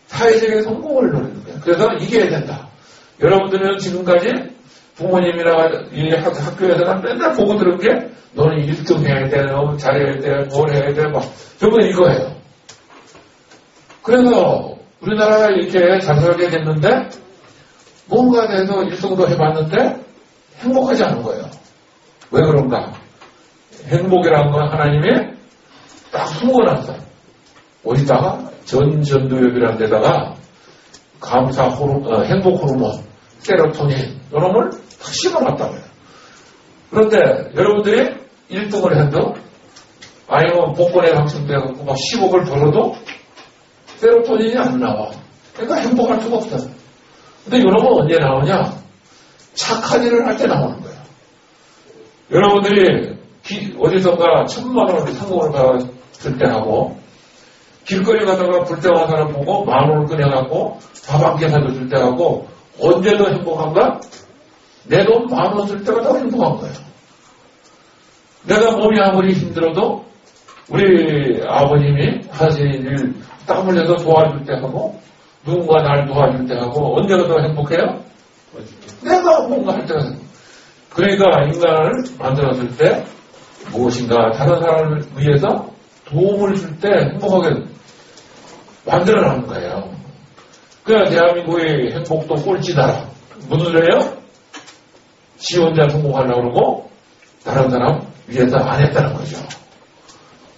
S1: 사회적인 성공을 노리는 거예요. 그래서 이겨야 된다. 여러분들은 지금까지 부모님이나 이 학교에서는 맨날 보고 들은 게 너는 1등 해야 돼, 너무 잘해야 돼, 뭘 해야 돼, 막 전부 이거예요. 그래서 우리나라가 이렇게 잘 살게 됐는데 뭔가 돼서 1등도 해봤는데 행복하지 않은 거예요. 왜 그런가? 행복이라는 건 하나님이 딱 숨겨놨어요. 어디다가? 전두엽이라는 데다가 감사 호르몬, 행복 호르몬, 세로토닌 이런 걸 탁 심어놨다고요. 그런데 여러분들이 1등을 해도 아니면 복권에 당첨돼갖고 막 10억을 벌어도 세로토닌이 안 나와. 그러니까 행복할 수가 없어요. 근데 이런 건 언제 나오냐? 착한 일을 할 때 나오는 거예요. 여러분들이 어디선가 1000만 원 상금을 받을 때 하고 길거리 가다가 불쌍한 사람 보고 10,000원을 꺼내갖고 밥 한 개 사도 줄 때 하고 언제 더 행복한가? 내 돈 10,000원 쓸 때가 더 행복한 거예요. 내가 몸이 아무리 힘들어도 우리 아버님이 하시는 일 땀 흘려서 도와줄 때 하고 누군가 날 도와줄 때 하고 언제가 더 행복해요? 내가 뭔가 할 때가 그러니까 인간을 만들었을 때 무엇인가 다른 사람을 위해서 도움을 줄 때 행복하게 만들어내는 거예요. 그러니까 대한민국의 행복도 꼴찌나라. 무슨 소리예요? 지 혼자 성공하려고 그러고 다른 사람 위해서 안 했다는 거죠.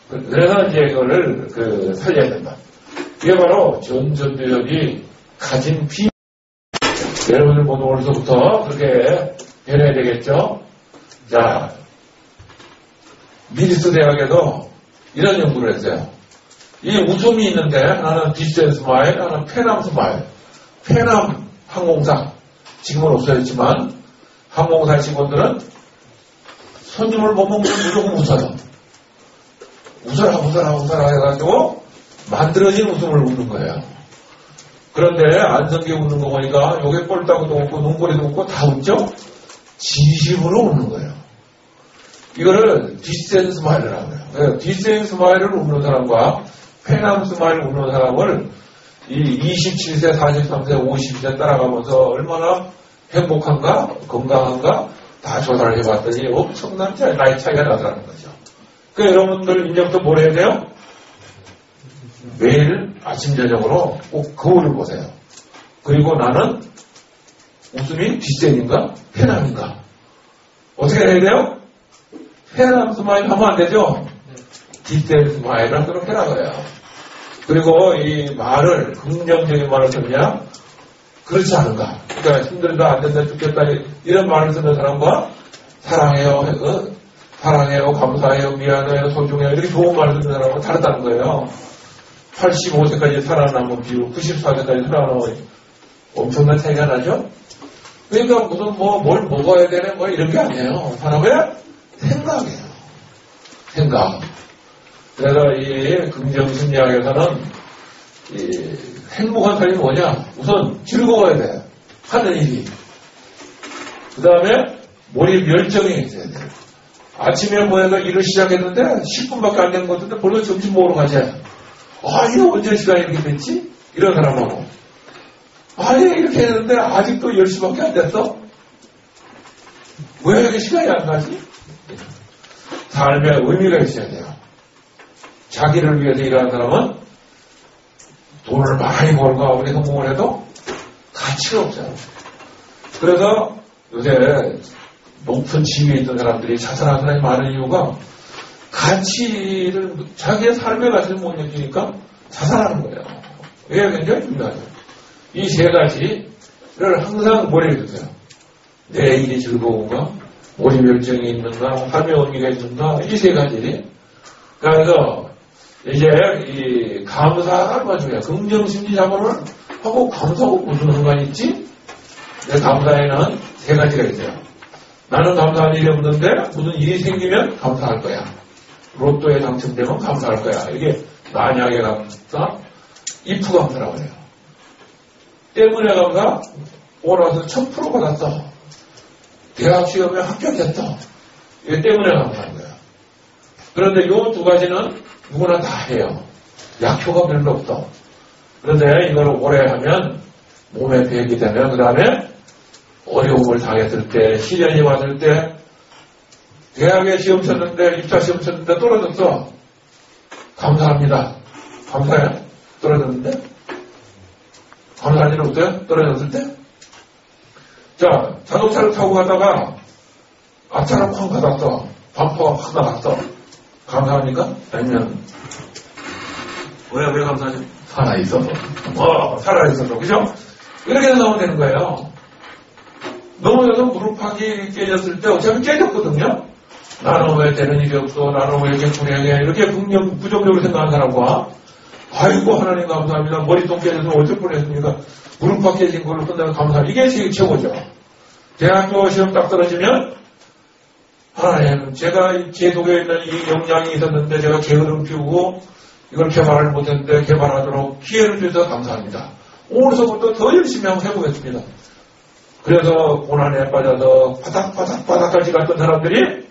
S1: 그래서 이제 이거를 살려야 된다. 이게 바로 전두엽이 가진 비밀. 여러분들 모두 오늘서부터 그렇게 변해야 되겠죠? 자, 미리스 대학에서 이런 연구를 했어요. 이 웃음이 있는데 하나는 디센 스마일, 하나는 페남 스마일. 페남 항공사, 지금은 없어졌지만 항공사 직원들은 손님을 보면 무조건 웃어요. 웃어라 해가지고 만들어진 웃음을 웃는 거예요. 그런데 안성기 웃는 거 보니까 여기 꼴따구도 웃고 눈꼬리도 웃고 다 웃죠? 진심으로 웃는 거예요. 이거를 디센 스마일이라고 해요. 디센 스마일을 웃는 사람과 페남 스마일을 웃는 사람을 이 27세, 43세, 50세 따라가면서 얼마나 행복한가, 건강한가 다 조사를 해봤더니 엄청난 나이 차이가 나더라는 거죠. 그러니까 여러분들 이제부터 뭘 해야 돼요? 매일 아침 저녁으로 꼭 거울을 보세요. 그리고 나는 웃음이 디센인가 페남인가 어떻게 해야 돼요? 페남 스마일 하면 안 되죠? 디센 스마일을 하도록 해라고요. 그리고 이 말을 긍정적인 말을 쓰냐 그렇지 않은가. 그러니까 힘들다 안 된다 죽겠다 이런 말을 쓰는 사람과 사랑해요 사랑해요 감사해요 미안해요 소중해요 이렇게 좋은 말을 쓰는 사람은 다르다는 거예요. 85세까지 살아남은 비율 94세까지 살아남은 엄청난 차이가 나죠. 그러니까 무슨 뭘 먹어야 되네 이런 게 아니에요. 사람의 생각이에요. 생각. 그래서 이 긍정심리학에서는 이 행복한 삶이 뭐냐? 우선 즐거워야 돼. 하는 일이. 그 다음에 머리에 열정이 있어야 돼. 아침에 모여서 일을 시작했는데 10분밖에 안 된 것 같은데 벌써 점심 먹으러 가지. 이거 언제 시간이 이렇게 됐지? 이런 사람하고. 이렇게 했는데 아직도 10시밖에 안 됐어? 왜 이렇게 시간이 안 가지? 삶에 의미가 있어야 돼요. 자기를 위해서 일하는 사람은 돈을 많이 벌고 아무리 성공을 해도 가치가 없어요. 그래서 요새 높은 지위에 있던 사람들이 자살하는 사람이 많은 이유가 가치를, 자기의 삶의 가치를 못 느끼니까 자살하는 거예요. 이게 굉장히 중요하죠. 이 세 가지를 항상 머리에 두세요. 내 일이 즐거운가? 몰입 열정이 있는가? 삶의 의미가 있는가? 이 세 가지. 그래서 이제 이 감사가 중요해요. 긍정심리 자본을 하고 감사하고 무슨 상관이 있지? 내 감사에는 세 가지가 있어요. 나는 감사한 일이 없는데 무슨 일이 생기면 감사할 거야. 로또에 당첨되면 감사할 거야. 이게 만약에 감사, if 감사라고 해요. 때문에 감사, 보너스 1000% 받았어. 대학 시험에 합격했어. 이게 때문에 감사한 거야. 그런데 이 두 가지는 누구나 다 해요. 약효가 별로 없어. 그런데 이걸 오래 하면 몸에 배기 되면 그 다음에 어려움을 당했을 때, 시련이 왔을 때, 대학에 시험 쳤는데, 입사 시험 쳤는데 떨어졌어. 감사합니다. 감사해. 떨어졌는데? 감사할 일은 없어요? 떨어졌을 때? 자, 자동차를 타고 가다가 앞차를 쾅 받았어. 범퍼가 확 나갔어. 감사합니까? 아니면 왜 감사하죠? 살아있어서. 살아있어서. 그죠? 이렇게 나오면 되는 거예요. 넘어져서 무릎팍이 깨졌을 때 어차피 깨졌거든요. 나는 왜 되는 일이 없어? 나는 왜 이렇게 불행해? 이렇게 부정적으로 생각하는 사람과 아이고 하나님 감사합니다. 머리통 깨져서 어쩔 뻔했습니까? 무릎팍 깨진 걸로 끝나면 감사합니다. 이게 최고죠. 대학교 시험 딱 떨어지면 하나님 제가 제 속에 있는 이 역량이 있었는데 제가 게으름 피우고 이걸 개발을 못했는데 개발하도록 기회를 주셔서 감사합니다. 오늘서부터 더 열심히 한번 해보겠습니다. 그래서 고난에 빠져서 바닥까지 갔던 사람들이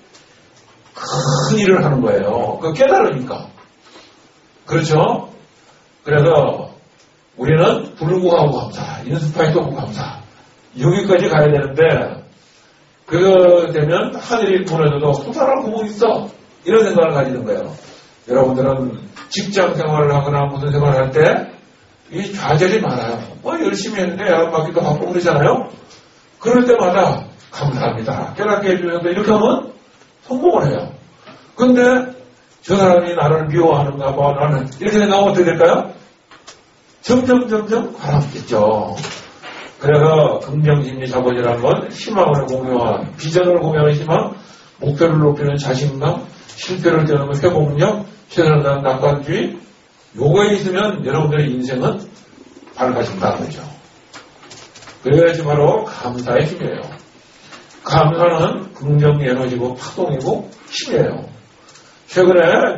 S1: 큰 일을 하는 거예요. 그 깨달으니까. 그렇죠? 그래서 우리는 불구하고 감사, 인스파이트 오브 감사. 여기까지 가야 되는데 그거 되면 하늘이 무너져도 솟아날 구멍이 있어. 이런 생각을 가지는 거예요. 여러분들은 직장 생활을 하거나 무슨 생활을 할 때 이 좌절이 많아요. 열심히 했는데 야단맞기도 하고 그러잖아요. 그럴 때마다 감사합니다. 깨닫게 해주셔서 이렇게 하면 성공을 해요. 근데 저 사람이 나를 미워하는가 봐. 나는 이렇게 생각하면 어떻게 될까요? 점점 가라앉겠죠. 그래서 긍정심리 자본이라는 건 희망을 공유한, 비전을 공유하는 희망, 목표를 높이는 자신감, 실패를 뛰어넘는 회복력, 최선을 다하는 낙관주의, 요거에 있으면 여러분들의 인생은 밝아진다는 거죠. 그래야지 바로 감사의 힘이에요. 감사는 긍정 에너지고 파동이고 힘이에요. 최근에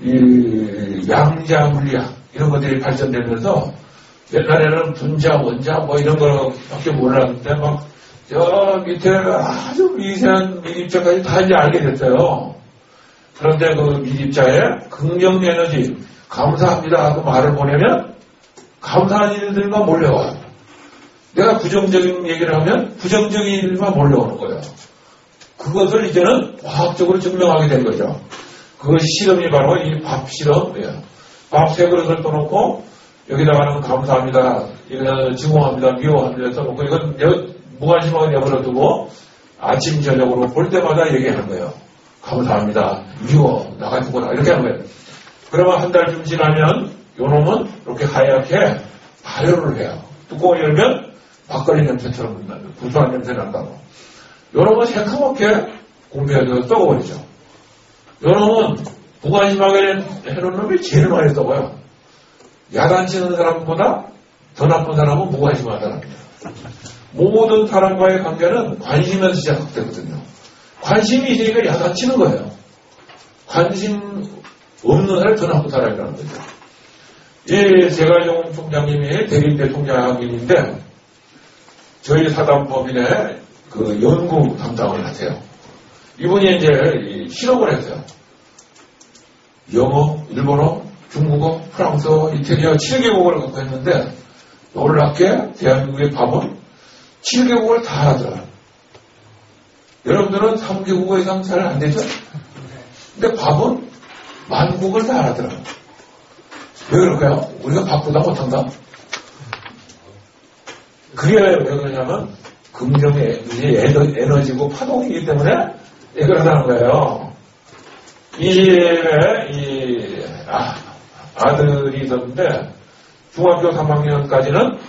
S1: 이 양자 물리학 이런 것들이 발전되면서 옛날에는 분자, 원자 뭐 이런 거밖에 몰랐는데 막 저 밑에 아주 미세한 미립자까지 다 이제 알게 됐어요. 그런데 그 미립자에 긍정 에너지 감사합니다 하고 말을 보내면 감사한 일들만 몰려와요. 내가 부정적인 얘기를 하면 부정적인 일만 몰려오는 거예요. 그것을 이제는 과학적으로 증명하게 된 거죠. 그것이 실험이 바로 이 밥 실험이에요. 밥 세 그릇을 떠놓고 여기다가는 감사합니다, 이거 증오합니다, 미워합니다 써놓고 이건 무관심하게 내버려두고 아침 저녁으로 볼 때마다 얘기하는 거예요. 감사합니다, 미워, 나가 죽어라 이렇게 하는 거예요. 그러면 한 달쯤 지나면 요놈은 이렇게 하얗게 발효를 해요. 뚜껑을 열면 막걸리 냄새처럼 구수한 냄새 난다고. 요놈은 새카맣게 공비해서 썩어버리죠. 요놈은 무관심하게 해놓은 놈이 제일 많이 썩어요. 야단치는 사람보다 더 나쁜 사람은 무관심한 사람입니다. 모든 사람과의 관계는 관심에서 시작되거든요. 관심이 있으니까 야단치는 거예요. 관심 없는 사람이 더 나쁜 사람이라는 거죠. 이 제갈용 총장님이 대림대 총장님인데 저희 사단법인의 그 연구 담당을 하세요. 이분이 이제 실험을 했어요. 영어, 일본어, 중국어, 프랑스어, 이태리어 7개국어를 갖고 했는데 놀랍게 대한민국의 밥은 7개국어를 다 알아들어요. 여러분들은 3개국어 이상 잘 안 되죠? 근데 밥은 만국을 다 알아들어요. 왜 그럴까요? 우리가 바쁘다 못한다? 그게 왜 그러냐면 긍정의 에너지고 파동이기 때문에 그러다는 거예요. 아들이 있었는데 중학교 3학년까지는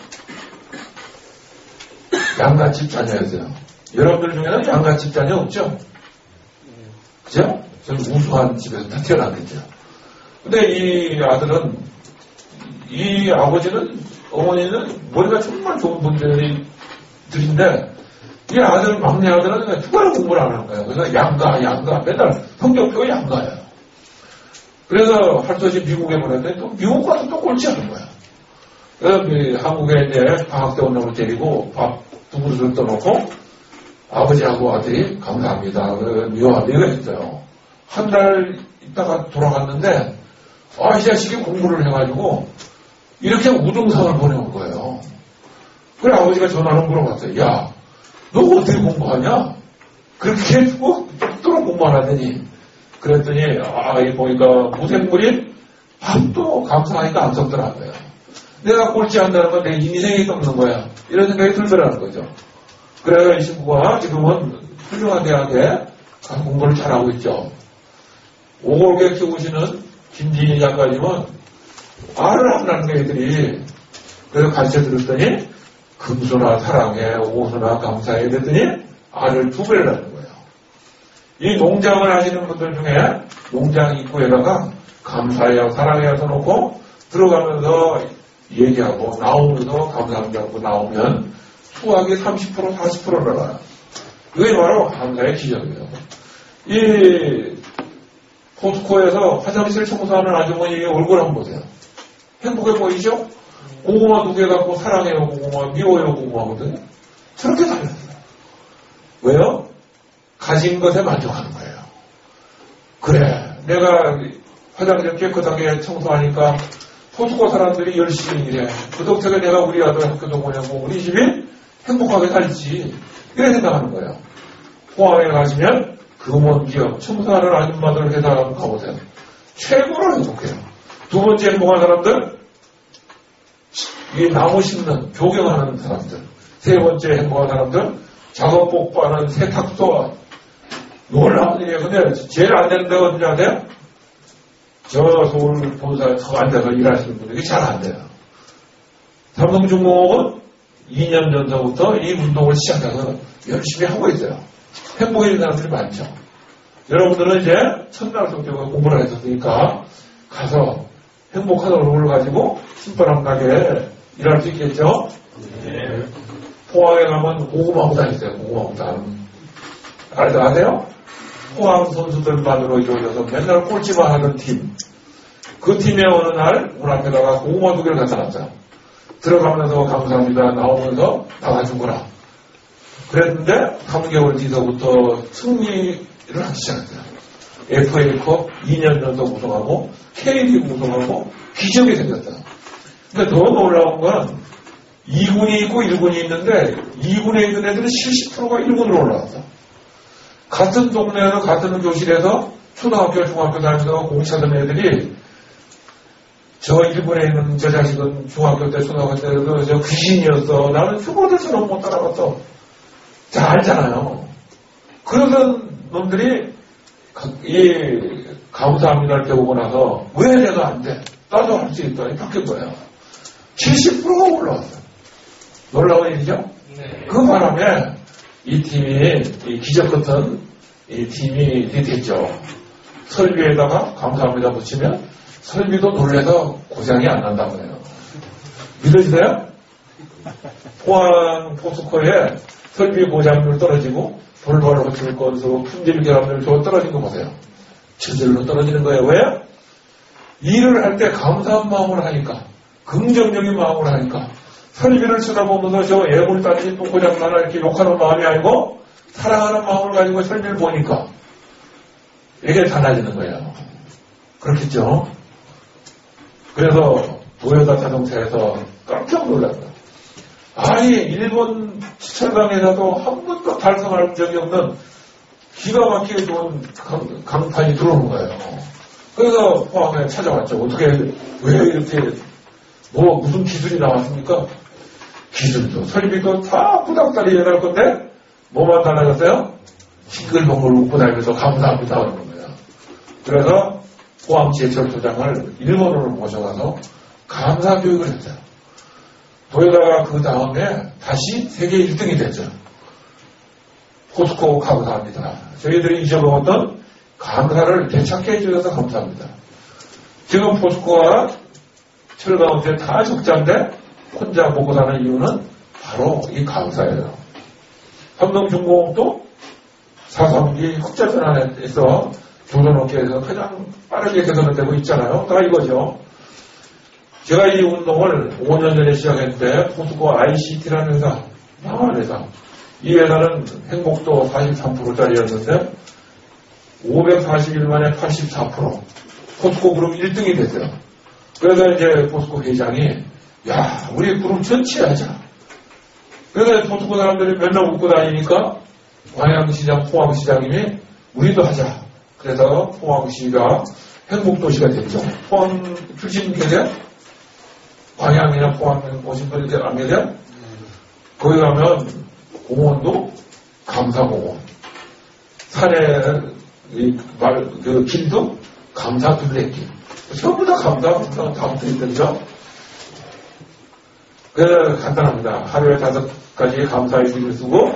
S1: 양갓집 자녀였어요. 여러분들 중에는 양갓집 자녀 없죠? 그죠? 저는 우수한 집에서 다 태어났겠죠. 근데 이 아들은, 이 아버지는, 어머니는 머리가 정말 좋은 분들인데, 이 아들, 막내 아들은 누가나 공부를 안 하는 거예요. 그래서 양가, 맨날 성적표 양가예요. 그래서 할 수 없이 미국에 보냈는데, 또 미국 가서 또 꼴찌 하는 거예요. 그래서 한국에 이제 방학 때 온놈을 데리고 밥 두 그릇을 떠놓고, 아버지하고 아들이 감사합니다. 미워하기가 있어요. 한 달 있다가 돌아갔는데, 이 자식이 공부를 해가지고, 이렇게 우등상을 보내온 거예요. 그래, 아버지가 전화를 물어봤어요. 야, 너 어떻게 공부하냐? 그렇게 해주고, 똑똑 공부 안 하더니, 그랬더니, 이 보니까 무생물인 밥도 감사하니까 안 섞더라고요. 내가 꼴찌한다는 건 내 인생이 썩는 거야. 이런 생각이 들더라는 거죠. 그래서 이 친구가 지금은 훌륭한 대학에 가서 공부를 잘하고 있죠. 오골계 키우시는 김진희 작가님은 말을 안 하는 애들이 그래서 가르쳐 들었더니 금수나 사랑해, 오수나 감사해 그랬더니 알을 2배를 하는 거예요. 이 농장을 하시는 분들 중에 농장 입구에다가 감사해요, 사랑해요 써놓고 들어가면서 얘기하고 나오면서 감사합니다 하고 나오면 수확이 30% 40%를 나와요. 그게 바로 감사의 기적이에요. 이 포스코에서 화장실 청소하는 아주머니 얼굴 한번 보세요. 행복해 보이죠? 고구마 2개 갖고 사랑해요 고구마, 미워요 고구마거든요. 저렇게 달랐어요. 왜요? 가진 것에 만족하는 거예요. 그래, 내가 화장실 깨끗하게 청소하니까 포스코 사람들이 열심히 일해. 그 덕택에 내가 우리 아들 학교도 보내고 우리 집이 행복하게 살지. 이렇게 생각하는 거예요. 포항에 가시면 금원기업 청소하는 아줌마들 회사 한번 가보세요. 최고로 행복해요. 2번째 행복한 사람들, 이 나무 심는, 조경하는 사람들. 3번째 행복한 사람들, 작업복 바는 세탁소. 놀라운 일이에요. 근데 제일 안 되는 데가 어디냐 돼요? 저 서울 본사에 더 앉아서 일하시는 분들이 잘 안 돼요. 삼성중공업은 2년 전서부터 이 운동을 시작해서 열심히 하고 있어요. 행복해 있는 사람들이 많죠. 여러분들은 이제 첫날 성격을 공부를 했었으니까 가서 행복한 얼굴을 가지고 신바람 나게 일할 수 있겠죠? 네. 포항에 가면 고구마구단 있어요. 고구마구단. 아세요? 포항 선수들만으로 이루어져서 맨날 꼴찌만 하는 팀. 그 팀에 어느 날 문 앞에다가 고구마 2개를 갖다 놨어요. 들어가면서 감사합니다. 나오면서 나가준 거라. 그랬는데 3개월 뒤서부터 승리를 하기 시작했어요. FA컵 2년 연속 우승하고 K리그 우승하고 기적이 생겼어요. 근데 더 놀라운 건 2군이 있고 1군이 있는데 2군에 있는 애들은 70%가 1군으로 올라왔어. 같은 동네에서 같은 교실에서 초등학교, 중학교 다니면서 공차던 애들이 저 1군에 있는 저 자식은 중학교 때, 초등학교 때도 저 귀신이었어. 나는 죽어도 저놈 못 따라갔어. 자, 알잖아요. 그러던 놈들이 이 감사합니다를 배우고 나서 왜 내가 안 돼? 나도 할 수 있다. 바뀐 거예요. 70%가 올라왔어요. 놀라운 일이죠? 네. 그 바람에 이 팀이, 이 기적 같은 이 팀이 됐죠. 설비에다가 감사합니다 붙이면 설비도 놀래서 고장이 안 난다고 해요. 믿어지세요? 포항 포스코에 설비 고장률 떨어지고 돌발 호출 건수, 품질 결합률 떨어진 거 보세요. 저절로 떨어지는 거예요. 왜? 일을 할 때 감사한 마음을 하니까, 긍정적인 마음을 하니까, 설비를 쳐다보면서 저 애물단지 또 고장나나 이렇게 욕하는 마음이 아니고 사랑하는 마음을 가지고 설비를 보니까 이게 달라지는 거예요. 그렇겠죠? 그래서 도요타 자동차에서 깜짝 놀랐어요. 아니 일본 철강에서도 한 번도 달성할 적이 없는 기가 막히게 좋은 강판이 들어오는 거예요. 그래서 포항에 찾아왔죠. 어떻게, 왜 이렇게, 무슨 기술이 나왔습니까? 기술도, 설비도 다 부닥다리 일어날 건데, 뭐만 달라졌어요? 싱글벙글 웃고 다니면서 감사합니다. 하는 겁니다. 그래서 포항제철소장을 일본으로 모셔가서 감사 교육을 했어요. 도요다가 그 다음에 다시 세계 1등이 됐죠. 포스코 감사합니다. 저희들이 잊어먹었던 감사를 되찾게 해주셔서 감사합니다. 지금 포스코와 철가운데 다 적자인데 혼자 먹고 사는 이유는 바로 이 감사예요. 삼성중공업도 4.3기 흑자전환에서 조선업계에서 가장 빠르게 개선을 되고 있잖아요. 다 이거죠. 제가 이 운동을 5년 전에 시작했는데 포스코 ICT라는 회사, 망한 회사. 이 회사는 행복도 43%짜리였는데 541 만에 84%. 포스코 그룹 1등이 됐어요. 그래서 이제 포스코 회장이 야, 우리 그룹 전체 하자. 그래서 포스코 사람들이 맨날 웃고 다니니까 광양시장, 포항시장님이 우리도 하자. 그래서 포항시가 행복도시가 됐죠. 포항 출신 계세요? 광양이나 포항 오신 분들 안 계세요? 거기 가면 공원도 감사공원. 산에 그 길도 감사 둘레길. 전부 다 감사 다 붙어있던죠. 그래서 간단합니다. 하루에 5가지 감사의 글을 쓰고,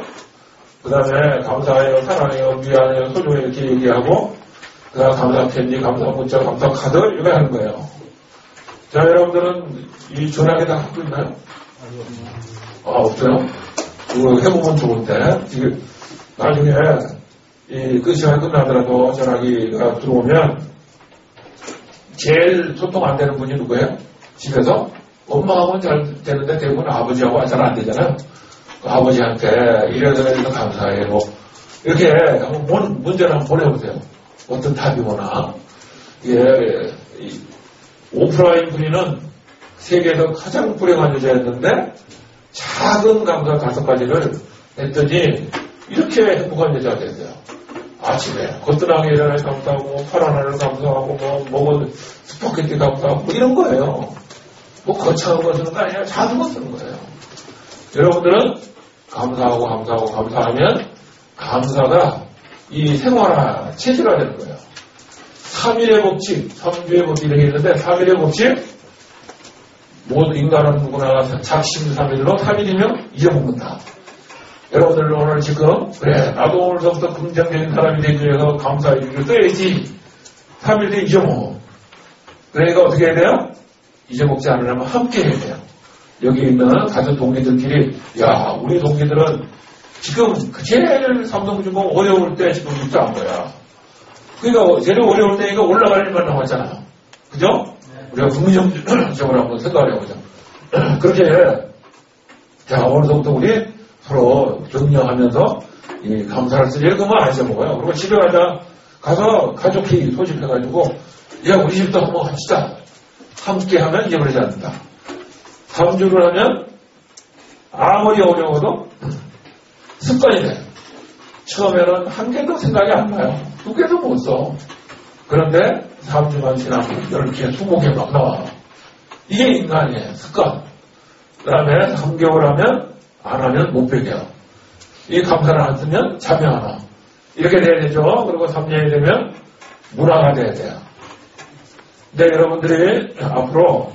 S1: 그 다음에 감사해요, 사랑해요, 미안해요, 소중해요 이렇게 얘기하고, 그 다음 감사 편지, 감사 문자, 감사 카드 이렇게 하는 거예요. 자, 여러분들은 이 전화기 다 갖고 있나요? 없어요? 그거 해보면 좋은데, 지금 나중에 그 시간 끝나더라도 전화기가 들어오면 제일 소통 안 되는 분이 누구예요? 집에서? 엄마하고는 잘 되는데 대부분 아버지하고 잘 안 되잖아요. 아버지한테 이래서 감사해요. 이렇게 한번 문제를 한번 보내보세요. 어떤 답이 오나. 오프라인 분이는 세계에서 가장 불행한 여자였는데 작은 감사 5가지를 했더니 이렇게 행복한 여자가 됐어요. 아침에 거뜬하게 일어나서 감사하고 파란 하늘 감사하고 먹은 스파게티 감사하고 이런 거예요. 거창한 거 쓰는 거 아니라 작은 거 쓰는 거예요. 여러분들은 감사하고 감사하면 감사가 이 생활화 체질화 되는 거예요. 3일의 법칙, 3주의 법칙 이렇게 있는데 3일의 법칙 모든 인간은 누구나 작심삼일로 3일이면 잊어먹는다. 여러분들 오늘 지금 그래 나도 오늘부터 긍정적인 사람이 되기 위해서 감사의 일을 써야지. 3일 뒤에 잊어먹어. 그러니까 어떻게 해야 돼요? 잊어먹지 않으려면 함께 해야 돼요. 여기 있는 가족 동기들끼리 야 우리 동기들은 지금 제일 삼성중공 어려울 때 지금 입사한 거야. 그러니까 제일 어려울 때 이거 올라갈 일만 남았잖아요. 그죠? 우리가 긍정적으로 한번 생각을 해보자. 그렇게 자 오늘부터 우리 서로 격려하면서 이 감사를 쓰지 그러면 안 잊어먹어요. 그리고 집에 가서 가족회의 소집해가지고 야 우리 집도 한번 합시다. 함께 하면 잊어버리지 않는다. 3주를 하면 아무리 어려워도 습관이 돼. 처음에는 한 개도 생각이 안 나요. 2개도 못 써. 그런데 3주만 지나면 10개, 20개 막 나와. 이게 인간이에요. 습관. 그 다음에 3개월 하면 안 하면 못 배겨요. 이 감사를 안 쓰면 잠이 안 와. 이렇게 돼야 되죠. 그리고 3년이 되면 문화가 돼야 돼요. 근데 여러분들이 앞으로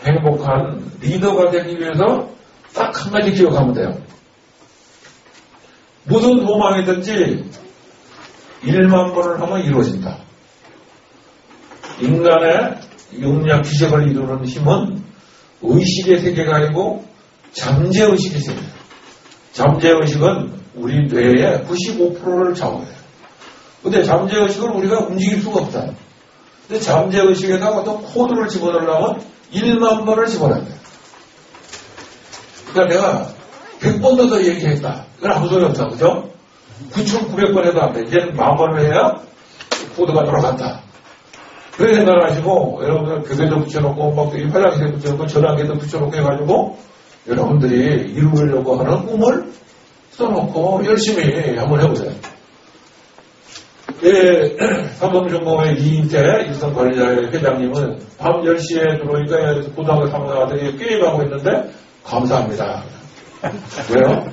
S1: 행복한 리더가 되기 위해서 딱 한 가지 기억하면 돼요. 무슨 소망이든지 1만 번을 하면 이루어진다. 인간의 용량 기적을 이루는 힘은 의식의 세계가 아니고 잠재의식의 세계예요. 잠재의식은 우리 뇌의 95%를 좌우해요. 근데 잠재의식을 우리가 움직일 수가 없어요. 근데 잠재의식에다가 어떤 코드를 집어넣으려면 1만 번을 집어넣어야 돼요. 그러니까 내가 100번도 더 얘기했다. 이건 아무 소리 없다. 그죠? 9,900번 해도 안 돼. 이제는 10,000번을 해야 코드가 돌아간다. 그렇게 생각을 하시고, 여러분들 교대도 붙여놓고, 막 화장실에 붙여놓고, 전화기에도 붙여놓고 해가지고, 여러분들이 이루려고 하는 꿈을 써놓고 열심히 한번 해보세요. 예, 삼성중공회 이인태 일선 관리자 회장님은 밤 10시에 들어오니까 고등학교 3학년들이 게임하고 있는데 감사합니다. 왜요?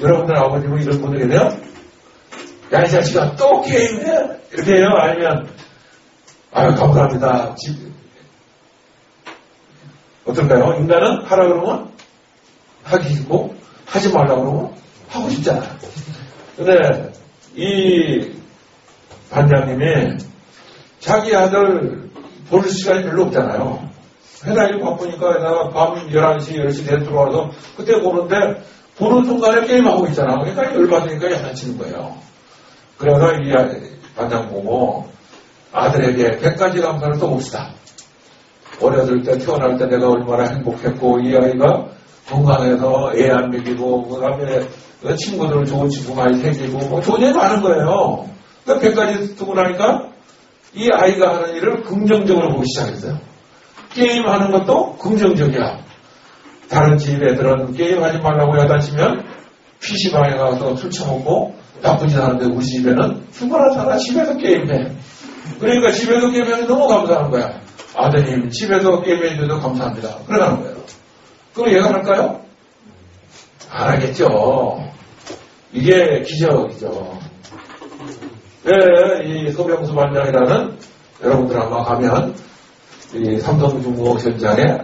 S1: 여러분들 아버님은 이런 분들이네요? 야, 이 자식아, 또 게임해? 이렇게 해요? 아니면, 아유, 감사합니다. 어떨까요? 인간은 하라 그러면 하기 싫고, 하지 말라 그러면 하고 싶잖아요. 근데, 이 반장님이 자기 아들 볼 시간이 별로 없잖아요. 회사일 바쁘니까 내가 밤 11시, 10시 돼 들어와서 그때 보는데 보는 순간에 게임하고 있잖아. 그러니까 열받으니까 장난치는 거예요. 그래서 이 반장 보고 아들에게 100가지 감사를 써봅시다. 어렸을 때 태어날 때 내가 얼마나 행복했고 이 아이가 건강해서 애 안 먹이고 그 다음에 친구들 좋은 친구 많이 생기고 뭐 좋은 일 많은 거예요. 그러니까 100가지 쓰고 나니까 이 아이가 하는 일을 긍정적으로 보기 시작했어요. 게임하는 것도 긍정적이야. 다른 집 애들은 게임하지 말라고 야단치면 PC방에 가서 술 처먹고 나쁜 짓 하는데 우리 집에는 휴가나잖아. 집에서 게임해. 그러니까 집에서 게임해서 너무 감사한 거야. 아드님 집에서 게임해 줘서 감사합니다. 그러는 거예요. 그럼 얘가 할까요? 안 하겠죠. 이게 기적이죠. 네, 이 서병수 반장이라는 여러분들 아마 가면 이 삼성중공업 현장에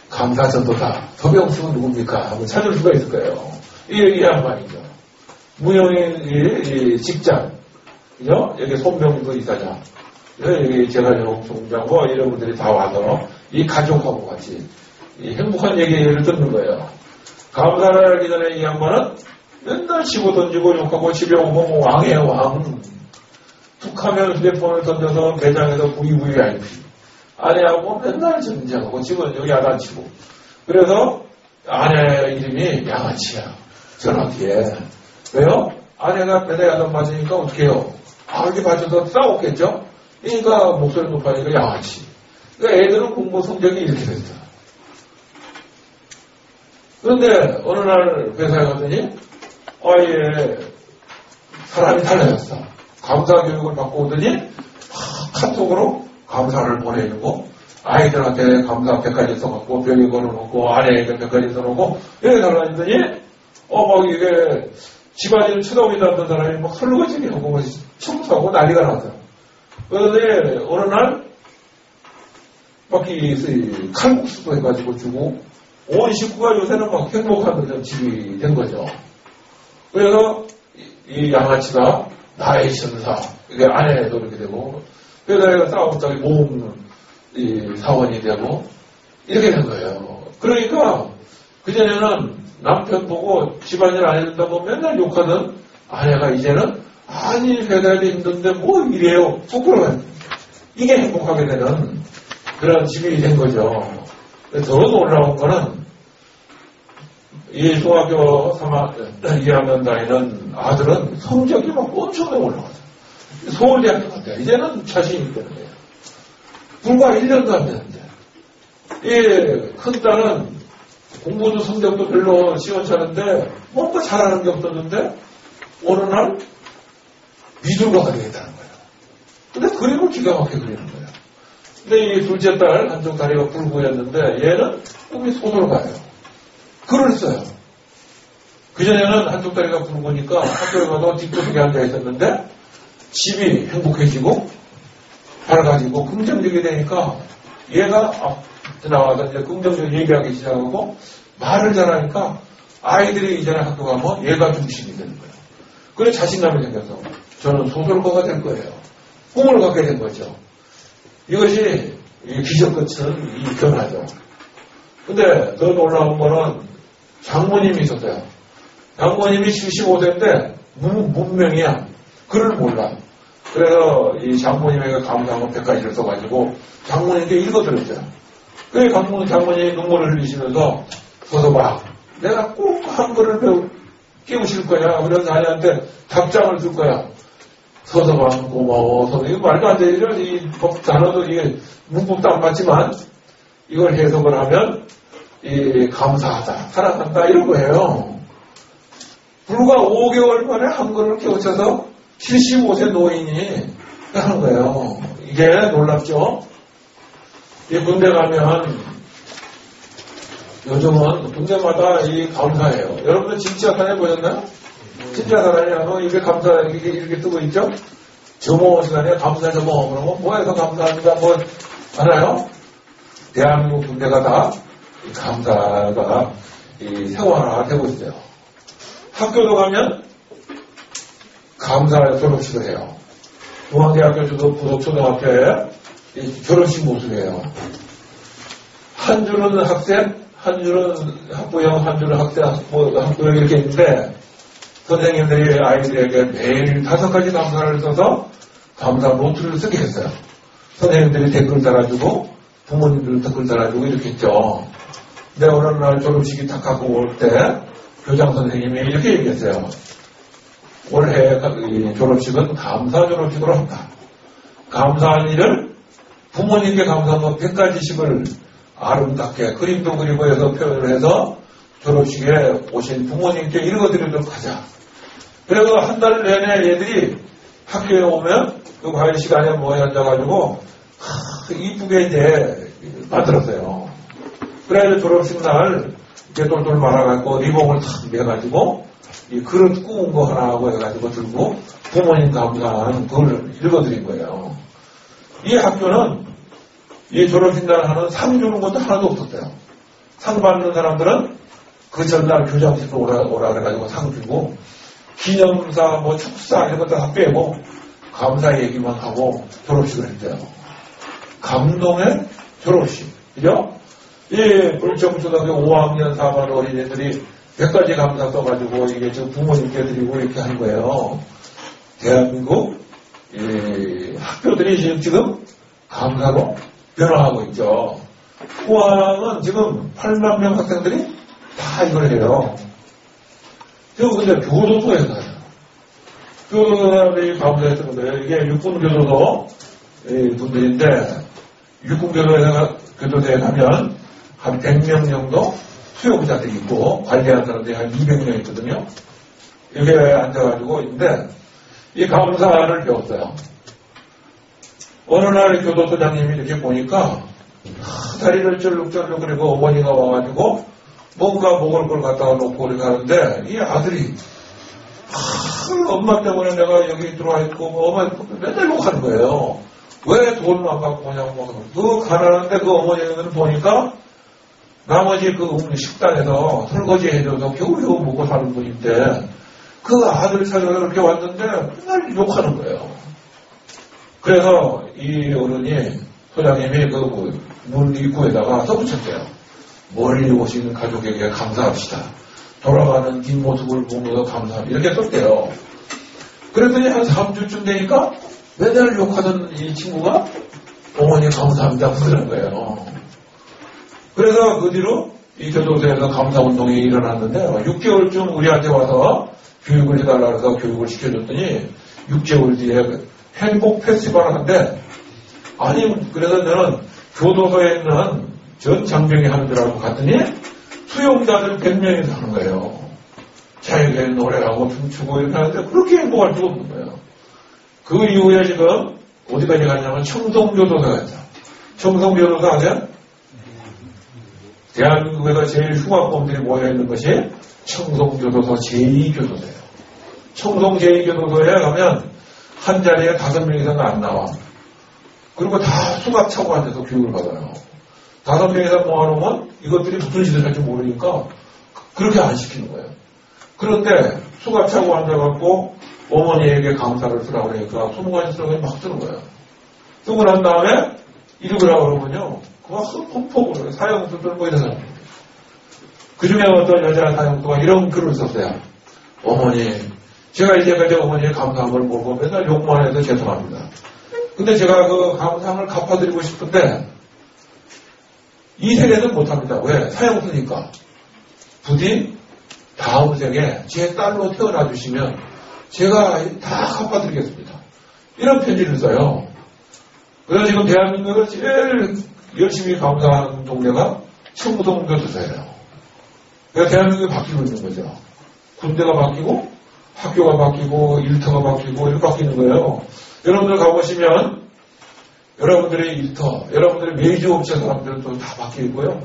S1: 감사전도사 서병수는 누굽니까? 한번 찾을 수가 있을 거예요. 이 양반이죠. 무형의 이 직장, 그죠? 여기 손병수 이사장, 여기 재가정 총장, 뭐 이런 분들이 다 와서 이 가족하고 같이 이 행복한 얘기를 듣는 거예요. 감사를 하기 전에 이 양반은 맨날 치고 던지고 욕하고 집에 오면 왕이에요, 왕. 툭 하면 휴대폰을 던져서 매장에서 VVIP. 아내하고 맨날 전쟁하고 집은 여기 야단치고. 그래서 아내 이름이 양아치야. 전화기에. 왜요? 아내가 배에 야단 맞으니까 어떻게 해요? 이렇게 맞춰서 싸웠겠죠? 그러니까 목소리 높아지니까 양아치. 그러니까 애들은 공부 성적이 이렇게 됐어. 그런데 어느 날 회사에 갔더니 아예 사람이 달라졌어. 감사 교육을 받고 오더니 카톡으로 감사를 보내주고 아이들한테 감사 100가지 써갖고 벽에 걸어놓고 아내에게 100가지 써놓고 이렇게 달라지더니 막 이게 집안일을 쳐다보지도 사람이 막 설거지게 하고 막 청소하고 난리가 났어. 그런데 어느 날 막 이 칼국수도 해가지고 주고 온 식구가 요새는 막 행복한 그런 집이 된 거죠. 그래서 이 양아치가 나의 신사, 이게 아내도 이렇게 되고, 회사에서 싸웠다가 모험 사원이 되고, 이렇게 된 거예요. 그러니까, 그전에는 남편 보고 집안일 안 해준다고 맨날 욕하던 아내가 이제는, 아니, 회사에도 힘든데 뭐 이래요. 부끄러워요. 이게 행복하게 되는 그런 집이 된 거죠. 더 놀라운 거는, 이 중학교 2학년 다니는 아들은 성적이 막 엄청나게 올라가죠. 서울대학교 갔대요. 이제는 자신이 때문에. 불과 1년도 안 되는데. 이 큰 딸은 공부도 성적도 별로 시원찮은데 뭔가 잘하는 게 없었는데 어느 날 미술가가 되겠다는 거예요. 근데 그림을 기가 막히게 그리는 거예요. 근데 이 둘째 딸 한쪽 다리가 불구였는데 얘는 여기 소설가예요. 글을 써요. 그전에는 한쪽 다리가 붉으니까 학교에 가서 뒷구석에 앉아 있었는데 집이 행복해지고 밝아지고 긍정적이 되니까 얘가 나와서 이제 긍정적으로 얘기하기 시작하고 말을 잘하니까 아이들이 이전에 학교 가면 얘가 중심이 되는 거예요. 그래 자신감이 생겨서 저는 소설가가 될 거예요. 꿈을 갖게 된 거죠. 이것이 기적 끝은 이 변화죠. 근데 더 놀라운 거는 장모님이 있었어요. 장모님이 75세인데 문명이야. 글을 몰라. 그래서 이 장모님에게 감사한 100가지를 써가지고 장모님께 읽어드렸어요. 그래서 장모님이 눈물을 흘리시면서 서서봐. 내가 꼭 한글을 깨우실 거야. 그래서 아내한테 답장을 줄 거야. 서서봐. 고마워. 서서 이거 말도 안 되죠. 이 단어도 이게 문법도 안 맞지만 이걸 해석을 하면 이 감사하다, 사랑한다 이런 거예요. 불과 5개월 만에 한글을 깨우쳐서 75세 노인이 하는 거예요. 이게 놀랍죠? 이 군대 가면 요즘은 군대마다 이 감사해요. 여러분들 진짜 사람이 보셨나요? 진짜 사람이 하면 이게 감사, 이렇게 뜨고 있죠? 점호 시간에 감사 점호. 그러면 뭐해서 감사합니다. 뭐, 알아요? 대한민국 군대가 다 이 감사가 이 생활화 되고 있어요. 학교도 가면 감사 졸업식을 해요. 중앙대학교 부속초등학교에 졸업식 모습이에요. 한 줄은 학생, 한 줄은 학부형, 한 줄은 학생, 학부형 이렇게 있는데 선생님들이 아이들에게 매일 5가지 감사를 써서 감사 노트를 쓰게 했어요. 선생님들이 댓글 달아주고 부모님들 댓글 달아주고 이렇게 했죠. 근데 어느 날 졸업식이 딱 갖고 올 때 교장 선생님이 이렇게 얘기했어요. 올해 졸업식은 감사 졸업식으로 한다. 감사한 일을 부모님께 감사한 100가지씩을 아름답게 그림도 그리고 해서 표현을 해서 졸업식에 오신 부모님께 읽어드리도록 하자. 그래서 한 달 내내 얘들이 학교에 오면 그 과외 시간에 모여 앉아가지고 이쁘게 이제 만들었어요. 그래서 졸업식 날 이렇게 똘똘 말아갖고 리본을 탁 매가지고 이 그릇 구운 거 하나 하고 해가지고 들고 부모님 감사하는 그걸 읽어드린 거예요. 이 학교는 이 졸업식 날 하는 상 주는 것도 하나도 없었어요. 상 받는 사람들은 그 전날 교장실로 오라 그래가지고 상 주고 기념사 뭐 축사 이런 것도 다 빼고 감사 얘기만 하고 졸업식을 했대요. 감동의 졸업식. 그죠? 이 불청초등학교 5학년 4반 어린이들이 100가지 감사 써가지고 이게 지금 부모님께 드리고 이렇게 한 거예요. 대한민국 학교들이 지금 감사로 변화하고 있죠. 포항은 지금 8만 명 학생들이 다 이걸 해요. 지금 근데 교도소에서 해요. 교도소들이 감사했던 거예요. 이게 육군교도소 분들인데 육군교도소에 가면 한 100명 정도 수용자들이 있고 관리하는 사람들이 한 200명 있거든요. 여기에 앉아가지고 있는데 이 감사를 배웠어요. 어느 날 교도소장님이 이렇게 보니까 다리를 쩔룩쩔룩 그리고 어머니가 와가지고 뭔가 먹을 걸 갖다가 놓고 이렇게 하는데 이 아들이 엄마 때문에 내가 여기 들어와 있고 엄마 맨날 욕하는 거예요. 왜 돈을 안 갖고 오냐고. 그 가난한데 그 어머니는 보니까 나머지 그 식당에서 설거지 해줘서 겨우겨우 먹고 사는 분인데 그 아들 찾으러 이렇게 왔는데 맨날 욕하는 거예요. 그래서 이 어른이 소장님이 그 문 입구에다가 써붙였대요. 멀리 오신 가족에게 감사합시다. 돌아가는 뒷모습을 보면서 감사합니다. 이렇게 썼대요. 그랬더니 한 3주쯤 되니까 맨날 욕하던 이 친구가 어머니 감사합니다 그러는 거예요. 그래서 그 뒤로 이 교도소에서 감사운동이 일어났는데 6개월쯤 우리한테 와서 교육을 해달라고 해서 교육을 시켜줬더니 6개월 뒤에 행복 페스티벌을 한대. 아니 그래서 저는 교도소에 있는 전 장병이 하는 줄 알고 갔더니 수용자들 100명이 하는 거예요. 자유롭게 노래하고 춤추고 이렇게 하는데 그렇게 행복할 수가 없는 거예요. 그 이후에 지금 어디까지 갔냐면 청송교도소 갔죠. 청송교도소 아세요? 대한민국에서 제일 흉악범들이 모여있는 것이 청송교도소 제2교도소예요. 청송 제2교도소에 가면 한 자리에 5명 이상은 안 나와. 그리고 다 수갑 차고 앉아서 교육을 받아요. 5명 이상 모아놓으면 이것들이 무슨 짓을 할지 모르니까 그렇게 안 시키는 거예요. 그런데 수갑 차고 앉아갖고 어머니에게 감사를 쓰라고 그러니까 20가지 쓰라고 막 쓰는 거예요. 쓰고 난 다음에 읽으라고 그러면요. 그거 흠뻑으로 사형수들 뭐 이런 사람. 그 중에 어떤 여자 사형수가 이런 글을 썼어요. 어머니, 제가 이제까지 어머니의 감사함을 모르고 맨날 욕만 해서 죄송합니다. 근데 제가 그 감사함을 갚아드리고 싶은데 이 세계는 못합니다. 왜? 사형수니까. 부디 다음 생에 제 딸로 태어나 주시면 제가 다 갚아드리겠습니다. 이런 편지를 써요. 그래서 지금 대한민국에서 제일 열심히 감사하는 동네가 청송교도소예요. 그래서 대한민국이 바뀌고 있는 거죠. 군대가 바뀌고 학교가 바뀌고 일터가 바뀌고 이렇게 바뀌는 거예요. 여러분들 가보시면 여러분들의 일터, 여러분들의 메이저 업체 사람들도 다 바뀌고요.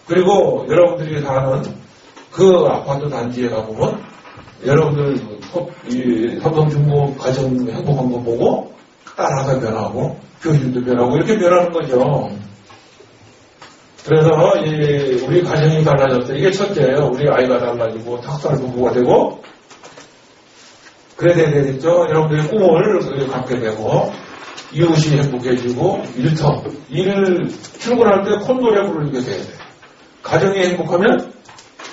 S1: 그리고 여러분들이 사는 그 아파트 단지에 가보면 여러분들 삼성중공업 가정 행복한 거 보고 따라서 변하고 교실도 변하고 이렇게 변하는 거죠. 그래서 우리 가정이 달라졌어요. 이게 첫째예요. 우리 아이가 달라지고 탁살 부부가 되고 그래야 되겠죠. 여러분들의 꿈을 갖게 되고 이웃이 행복해지고 일을 출근할 때 콧노래 부르게 돼야 돼요. 가정이 행복하면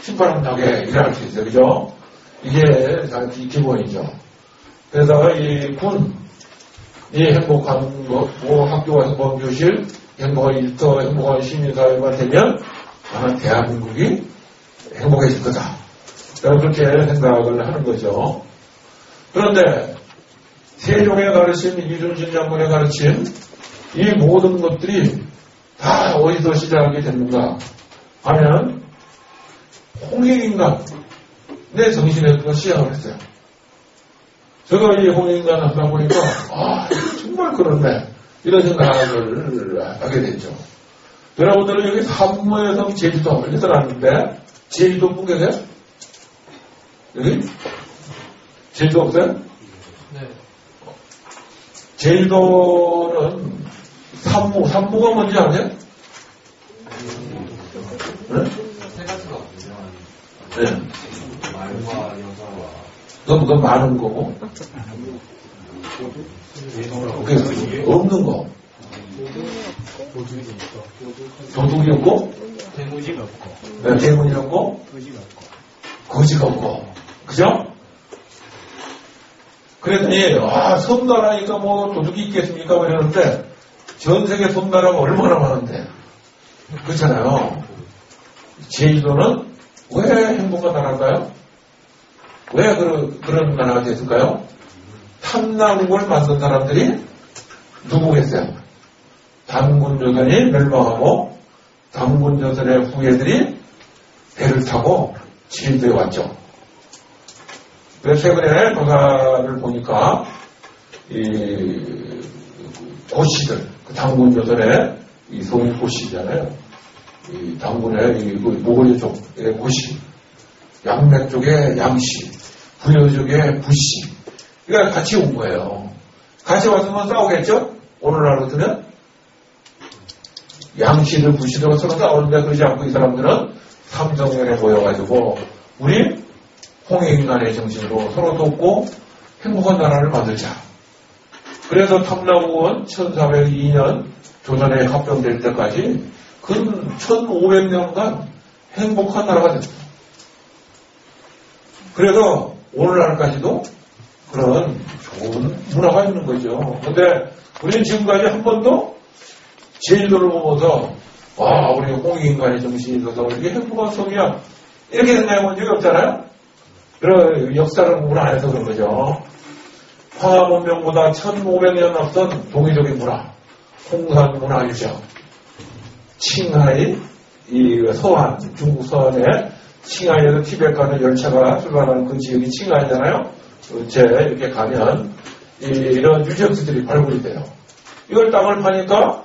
S1: 신바람나게 일할 수 있어요. 그죠? 이게 기본이죠. 그래서 이 행복한 학교와 행복한 교실, 행복한 일터, 행복한 시민사회가 되면 아마 대한민국이 행복해질 거다. 그렇게 생각을 하는 거죠. 그런데 세종의 가르침, 이순신 장군의 가르침, 이 모든 것들이 다 어디서 시작하게 됐는가 하면 홍익인간의 정신에서 시작을 했어요. 제가 이 홍익인간 하다 보니까 정말 그렇네 이런 생각을 하게 됐죠. 여러분들은 여기 삼모의 성 제주도 이렇게 들어왔는데 제주도 분계세요? 여기? 제주도 없어요?
S3: 네.
S1: 제주도는 삼모가 뭔지 아세요? 네?
S3: 세 가지가
S1: 네.
S3: 말과 여자와
S1: 그건 많은 거고 없는 거 도둑이 없고
S3: 대무지가 없고
S1: 네, 대문이 없고 거지가 없고 그죠? 그랬더니 섬나라니까 뭐 도둑이 있겠습니까? 이러는데 전 세계 섬나라가 얼마나 많은데 그렇잖아요. 제주도는 왜 행복한 나라일까요? 왜 그런 나라가 됐을까요? 탐나국을 만든 사람들이 누구겠어요? 단군조선이 멸망하고 단군조선의 후예들이 배를 타고 제주도에 왔죠. 그래서 최근에 조사를 보니까 이 고씨들, 단군조선의 이 성이 고씨잖아요. 이 단군의 이 모골이 쪽의 고씨, 양맥 쪽의 양씨, 부여 쪽의 부씨. 그러니까 같이 온 거예요. 같이 왔으면 싸우겠죠? 오늘날 같으면 양씨를 부씨를 서로 싸우는데 그러지 않고 이 사람들은 삼성연에 모여가지고 우리 홍익인간의 정신으로 서로 돕고 행복한 나라를 만들자. 그래서 탐나국은 1402년 조선에 합병될 때까지 근 1500년간 행복한 나라가 됐어요. 그래서 오늘날까지도 그런 좋은 문화가 있는 거죠. 근데 우리는 지금까지 한 번도 제주도를 보면서 우리 홍익인간의 정신이 있어서 이게 행복한 섬이야 이렇게 생각해 본 적이 없잖아요. 그런 역사를 공부 안 해서 그런 거죠. 황하 문명보다 1500년 앞선 동이족의 문화, 홍산 문화 유적, 칭하이, 이 서한, 중국 서한에 칭하이에서 티벳 가는 열차가 출발하는 그 지역이 칭하이잖아요. 이렇게 가면 이런 유적지들이 발굴이 돼요. 이걸 땅을 파니까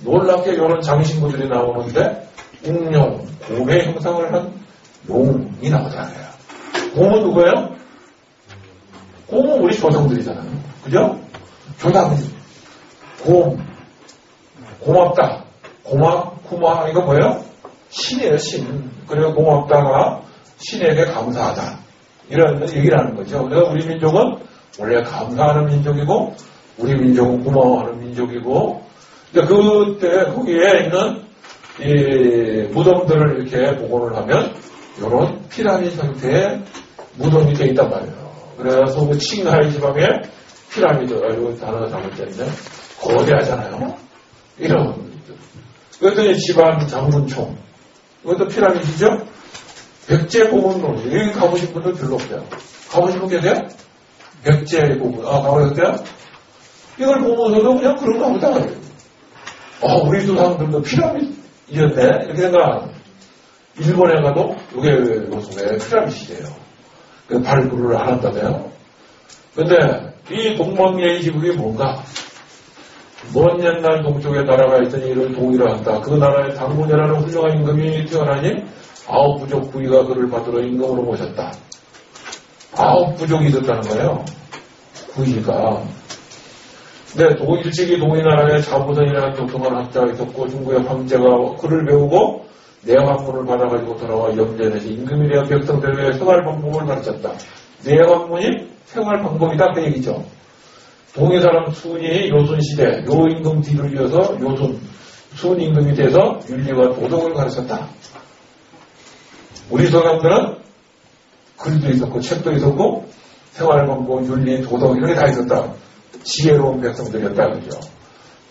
S1: 놀랍게 이런 장신구들이 나오는데 웅룡, 곰의 형상을 한 용이 나오잖아요. 곰은 누구예요? 곰은 우리 조상들이잖아요. 그죠? 조상, 고맙다. 구마, 이거 뭐예요? 신이에요, 신. 그리고 고맙다가 신에게 감사하다. 이런 얘기를 하는 거죠. 그래서 우리 민족은 원래 감사하는 민족이고, 우리 민족은 고마워하는 민족이고, 그때 거기에 있는 이 무덤들을 이렇게 복원을 하면, 이런 피라미드 형태의 무덤이 되어 있단 말이에요. 그래서 그 칭하이 지방에 피라미드, 이거 단어가 잘못됐네. 거대하잖아요. 이런. 그랬더니 집안 장군총. 이것도 피라미드죠? 백제고문론. 여기 가보신 분들 별로 없어요. 가보신 분 계세요? 백제고문. 가보셨어요? 이걸 보면서도 그냥 그런가 보다. 우리 조상들도 피라미드였네. 이렇게 생각. 일본에 가도 이게 무슨 피라미드예요. 그 발굴을 안 한다네요. 근데 이 동방예의지국이 뭔가? 먼 옛날 동쪽에 나라가 있더니 이를 동의를 한다. 그 나라에 당군이라는 훌륭한 임금이 태어나니 9부족 부위가 그를 받으러 임금으로 모셨다. 9부족이 있었다는 거예요. 부위가. 근데 일찍이 동의나라에 자부선이라는 독특한 학자가 있었고 중국의 황제가 그를 배우고 내왕문을 받아가지고 돌아와 염전에서 임금이 되어 백성들에게 생활 방법을 가르쳤다. 내왕문이 생활 방법이다 그 얘기죠. 동의 사람 순이 요순 시대 요 임금 뒤를 이어서 요순 순 임금이 돼서 윤리와 도덕을 가르쳤다. 우리 사람들은 글도 있었고 책도 있었고 생활 방법, 윤리, 도덕 이런 게 다 있었다. 지혜로운 백성들이었다 그죠.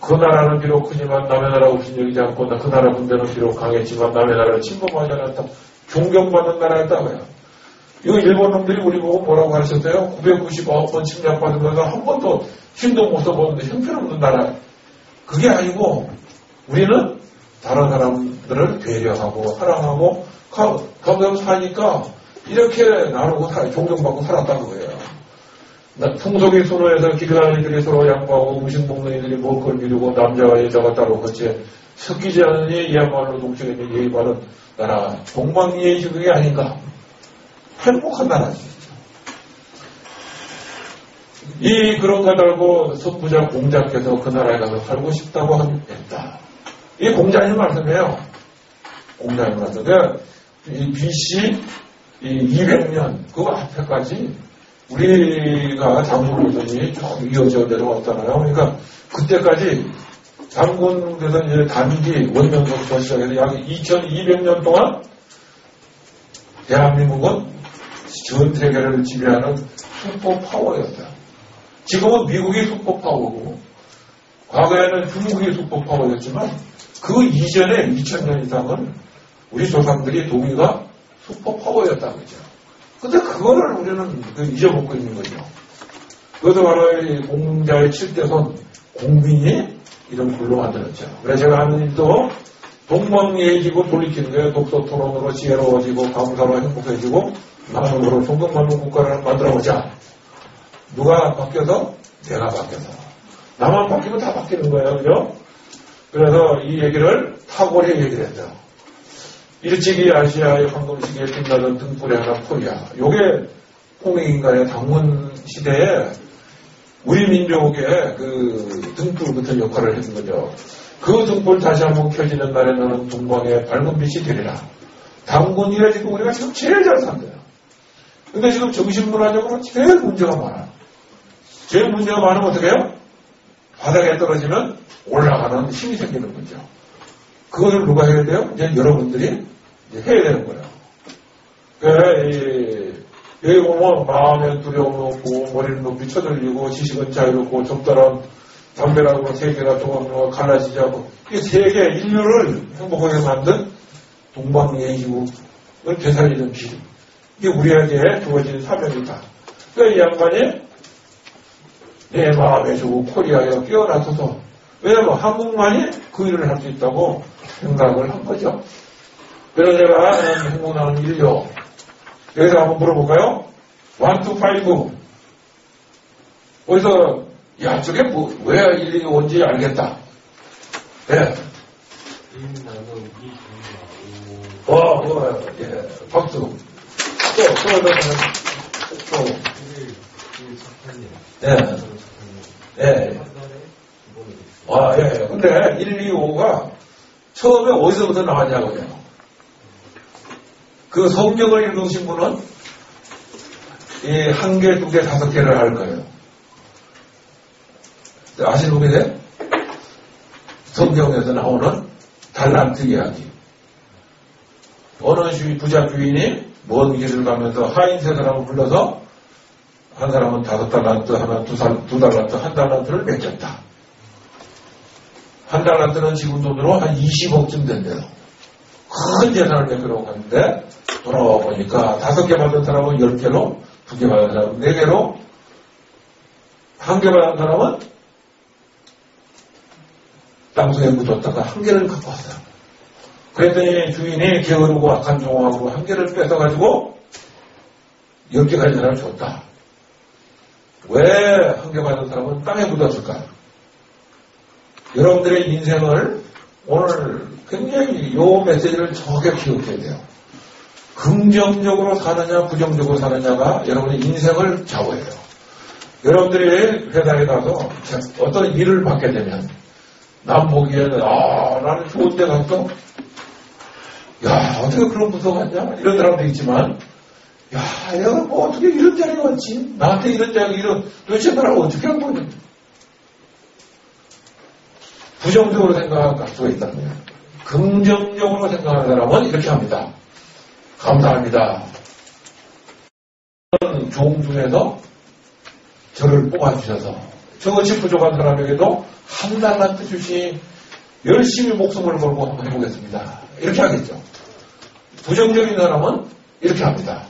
S1: 그 나라는 비록 크지만 남의 나라 없인 여기지 않고 그 나라 군대는 비록 강했지만 남의 나라를 침범하지 않았다. 존경받는 나라였다고요. 이거 일본 놈들이 우리 보고 뭐라고 가르쳤어요? 999번 침략받으면서 한 번도 힘도 못 써보는데 형편없는 나라. 그게 아니고 우리는 다른 사람들을 배려하고 사랑하고 가끔 사니까 이렇게 나누고 존경받고 살았다는 거예요. 풍속이 순화해서 기르는 이들이 서로 양보하고 음식 먹는 이들이 먹을 걸 미루고 남자와 여자가 따로 같이 섞이지 않으니 이야말로 동쪽에 있는 예의 바른 나라 동방예의지국이 아닌가. 행복한 나라지. 이 그런 까닭고 선부자 공자께서 그 나라에 가서 살고 싶다고 했다. 이 공자님 말씀이에요. 공자님 말씀. 이 BC 200년 그 앞에까지 우리가 장군으로더니 쭉 이어져 내려왔잖아요. 그러니까 그때까지 장군께서 이제 단기 원년부터 시작해서 약 2200년 동안 대한민국은 전 세계를 지배하는 슈퍼파워였다. 지금은 미국이 슈퍼파워고 과거에는 중국이 슈퍼파워였지만 그 이전에 2000년 이상은 우리 조상들이 독일가 슈퍼파워였다 그죠. 근데 그거를 우리는 잊어먹고 있는 거죠. 그것도 바로 이 공자의 7대손 공빈이 이런 글로 만들었죠. 그래서 제가 하는 일도 동방예의지국 돌이키는 거예요. 독서 토론으로 지혜로워지고 감사로 행복해지고 많은 거로 존경받는 국가를 만들어보자. 누가 바뀌어서? 내가 바뀌어서. 나만 바뀌면 다 바뀌는 거예요. 그죠? 그래서 이 얘기를 타고리 얘기를 했죠. 일찍이 아시아의 황금시기에 빛나던 등불의 하나 코리아. 요게 홍익인간의 당군 시대에 우리 민족의 그 등불 같은 역할을 했던 거죠. 그 등불 다시 한번 켜지는 날에 너는 동방의 밝은 빛이 되리라. 당군이라 지금 우리가 지금 제일 잘 산대요. 근데 지금 정신문화적으로 제일 문제가 많아요. 제일 문제가 많으면 어떻게 해요? 바닥에 떨어지면 올라가는 힘이 생기는 거죠. 그거를 누가 해야 돼요? 이제 여러분들이 이제 해야 되는 거예요. 여기 보면 마음에 두려움 없고 머리는 높이 쳐들리고 지식은 자유롭고 적절한 담배라고 세계가 조금 갈라지지 않고 이 세계 인류를 행복하게 만든 동방예의지국을 되살리는 길. 이게 우리에게 주어진 사명이다. 그러니까 이 양반이 내 마음에 주고 코리아에 끼어나서서 왜냐면 한국만이 그 일을 할 수 있다고 생각을 한 거죠. 그래서 제가 행복나는 인류 여기서 한번 물어볼까요? 1, 2, 5 어디서 야 저게 뭐 왜 일이 온지 알겠다. 네. 예, 박수. 또. 예. 예. 근데 1, 2, 5가 처음에 어디서부터 나왔냐고요. 그 성경을 읽으신 분은 이 1개, 2개, 5개를 할 거예요. 아시는 분이세요? 성경에서 나오는 달란트 이야기. 어느 부자 주인이 먼 길을 가면서 하인 3사람을 불러서 한 사람은 5달란트, 하나 2달란트, 1달란트를 맡겼다. 1달란트는 지금 돈으로 한 20억쯤 된대요. 큰 재산을 맡기려고 하는데 돌아와 보니까 5개 받은 사람은 10개로, 2개 받은 사람은 4개로, 1개 받은 사람은 땅속에 묻었다가 1개를 갖고 왔어요. 그랬더니 주인이 게으르고 악한 종하고 1개를 뺏어가지고 역경한 사람을 줬다. 왜 한경하는 사람은 땅에 묻었을까? 여러분들의 인생을 오늘 굉장히 요 메시지를 정확하게 기억해야 돼요. 긍정적으로 사느냐 부정적으로 사느냐가 여러분의 인생을 좌우해요. 여러분들이 회사에 가서 어떤 일을 받게 되면 남 보기에는 나는 좋은 데 갔어? 야 어떻게 그런 부서가 왔냐? 이런 사람도 있지만 야 얘가 뭐 어떻게 이런 자리에 왔지? 나한테 이런 자리가 이런 도대체 나를 어떻게 한 거냐? 부정적으로 생각할 수가 있다는 거예요. 긍정적으로 생각하는 사람은 이렇게 합니다. 감사합니다. 종 중에서 저를 뽑아주셔서 저것이 부족한 사람에게도 한 달란트 주시 열심히 목숨을 걸고 한번 해보겠습니다. 이렇게 하겠죠. 부정적인 사람은 이렇게 합니다.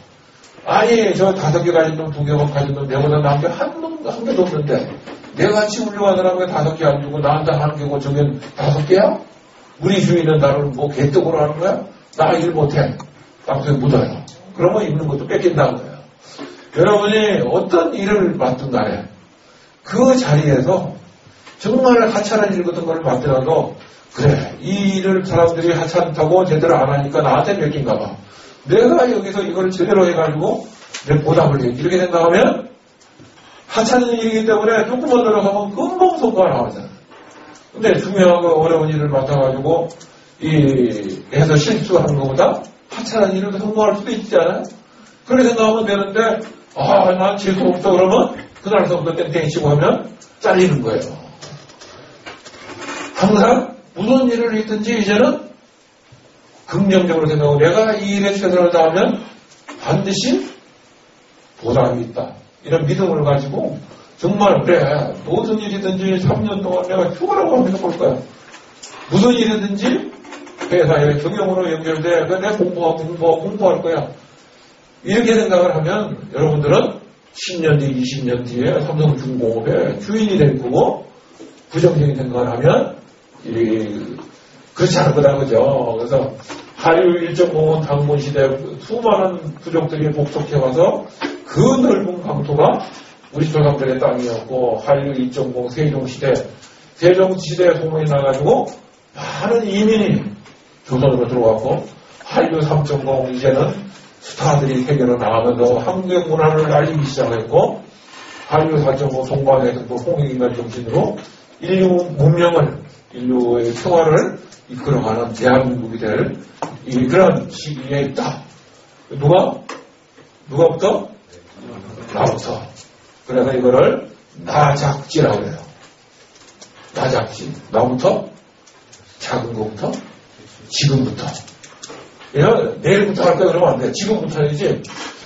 S1: 아니 저 5개 가진 놈 2개 가진 놈 내보다 나한테 한 개도 없는데 내가 같이 훌륭한 사람에게 5개 안 주고 나한테 1개고 저긴 5개야? 우리 주인은 나를 뭐 개떡으로 하는 거야? 나 일 못해. 땅속에 묻어요. 그러면 있는 것도 뺏긴다는 거예요. 여러분이 어떤 일을 맡든 간에 그 자리에서 정말 하찮은 일 같은 걸 맡더라도 그래 이 일을 사람들이 하찮다고 제대로 안 하니까 나한테 뺏긴가 봐. 내가 여기서 이걸 제대로 해가지고 내 보답을 해. 이렇게 생각하면 하찮은 일이기 때문에 조금만 노력하면 금방 성과가 나오잖아요. 근데 중요하고 어려운 일을 맡아가지고 해서 실수하는 것보다 하찮은 일을 성공할 수도 있잖아요. 그렇게 생각하면 되는데 난 재수 없어 그러면 그날서부터 땡땡이 치고 하면 잘리는 거예요. 항상 무슨 일을 했든지 이제는 긍정적으로 생각하고 내가 이 일에 최선을 다하면 반드시 보답이 있다. 이런 믿음을 가지고 정말 그래 무슨 일이든지 3년 동안 내가 휴가라고 한번 해볼 거야. 무슨 일이든지 회사에 경영으로 연결돼 내가 공부할 거야. 이렇게 생각을 하면 여러분들은 10년 뒤 20년 뒤에 삼성중공업의 주인이 될 거고 부정적인 생각을 하면 그렇지 않을 거다 그죠. 그래서 한류 1.5원 당군시대 수많은 부족들이 복속해와서 그 넓은 강토가 우리 조상들의 땅이었고 한류 2.0 세종시대 세종시대에 소문이 나가지고 많은 이민이 조선으로 들어왔고 한류 3.0 이제는 스타들이 세계로 나가면서 한국의 문화를 알리기 시작했고 한류 4.5 동방의 홍익인간 정신으로 인류 문명을 인류의 평화를 이끌어가는 대한민국이 될 그런 시기에 있다. 누가부터? 나부터. 그래서 이거를 나작지라고 해요. 나작지. 나부터? 작은 것부터? 지금부터. 내일부터 할 거야 그러면 안 돼. 지금부터이지.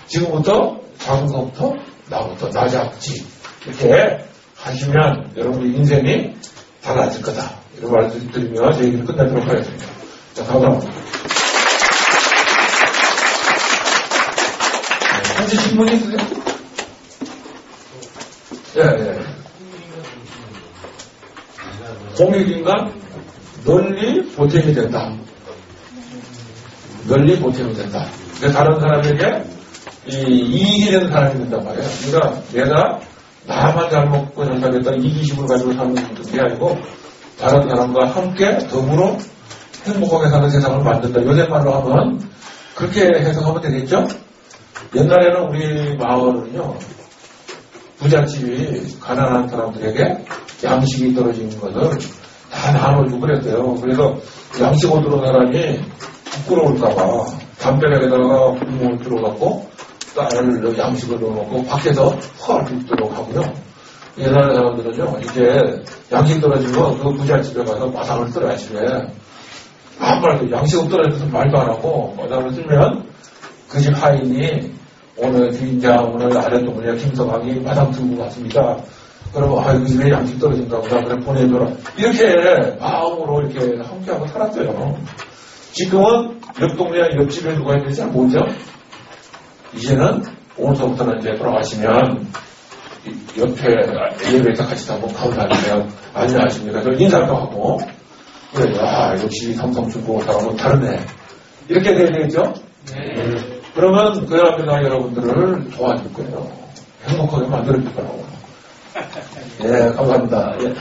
S1: 지금부터 작은 것부터 나부터 나작지. 이렇게 하시면 여러분의 인생이 달라질 거다. 이런 말씀 드리며 제 얘기를 끝내도록 하겠습니다. 자, 감사합니다. 혹시 질문 있으세요? 예. 공익인간 널리 보탬이 된다. 널리 보탬이 된다. 다른 사람에게 이익이 되는 사람이 된단 말이에요. 그러니까 내가 나만 잘 먹고 잘 살겠다 이기심을 가지고 사는 게 아니고 다른 사람과 함께 더불어 행복하게 사는 세상을 만든다. 요새 말로 하면 그렇게 해석하면 되겠죠? 옛날에는 우리 마을은요 부잣집이 가난한 사람들에게 양식이 떨어지는 것을 다 나눠주고 그랬대요. 그래서 양식 얻으러 사람이 부끄러울까봐 담벼락에다가 구멍을 뚫어갖고 딸을 양식을 넣어놓고 밖에서 헐 붓도록 하고요. 옛날 사람들은요 이제 양식 떨어지면 그 부잣집에 가서 마당을 쓸어야 집에 아무래도 양식 떨어져서 말도 안 하고 마당을 쓸면 그 집 하인이 오늘 주인장 오늘 아랫동네 김서방이 마당 들고 갔습니다. 그러면 그 집에 양식 떨어진다 보다 그래 보내줘라. 이렇게 마음으로 이렇게 함께하고 살았어요. 지금은 옆 동네 옆집에 누가 있는지 잘 모르죠? 이제는 오늘부터는 이제 돌아가시면 옆에 엘리베이터 같이 타고 가운데 안녕하십니까. 저 인사도 하고 그래 역시 삼성중공업 사람은 다르네. 이렇게 돼야 되겠죠? 네. 그러면 그 사람들이 여러분들을 도와줄 거예요. 행복하게 만들어줄 거라고. 예, 감사합니다. 예.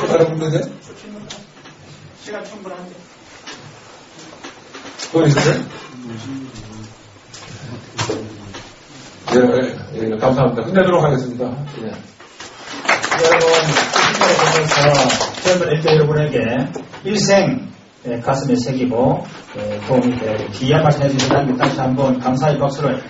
S1: 다른 분들
S4: 시간 충분한데.
S1: 또 있으세요? 예, 감사합니다. 끝내도록 하겠습니다. 예.
S5: 여러분, 축하를 보면서 젊은 일대 여러분에게 일생 가슴에 새기고 도움이 되고 귀한 말씀 해주신다는 다시 한번 감사의 박수를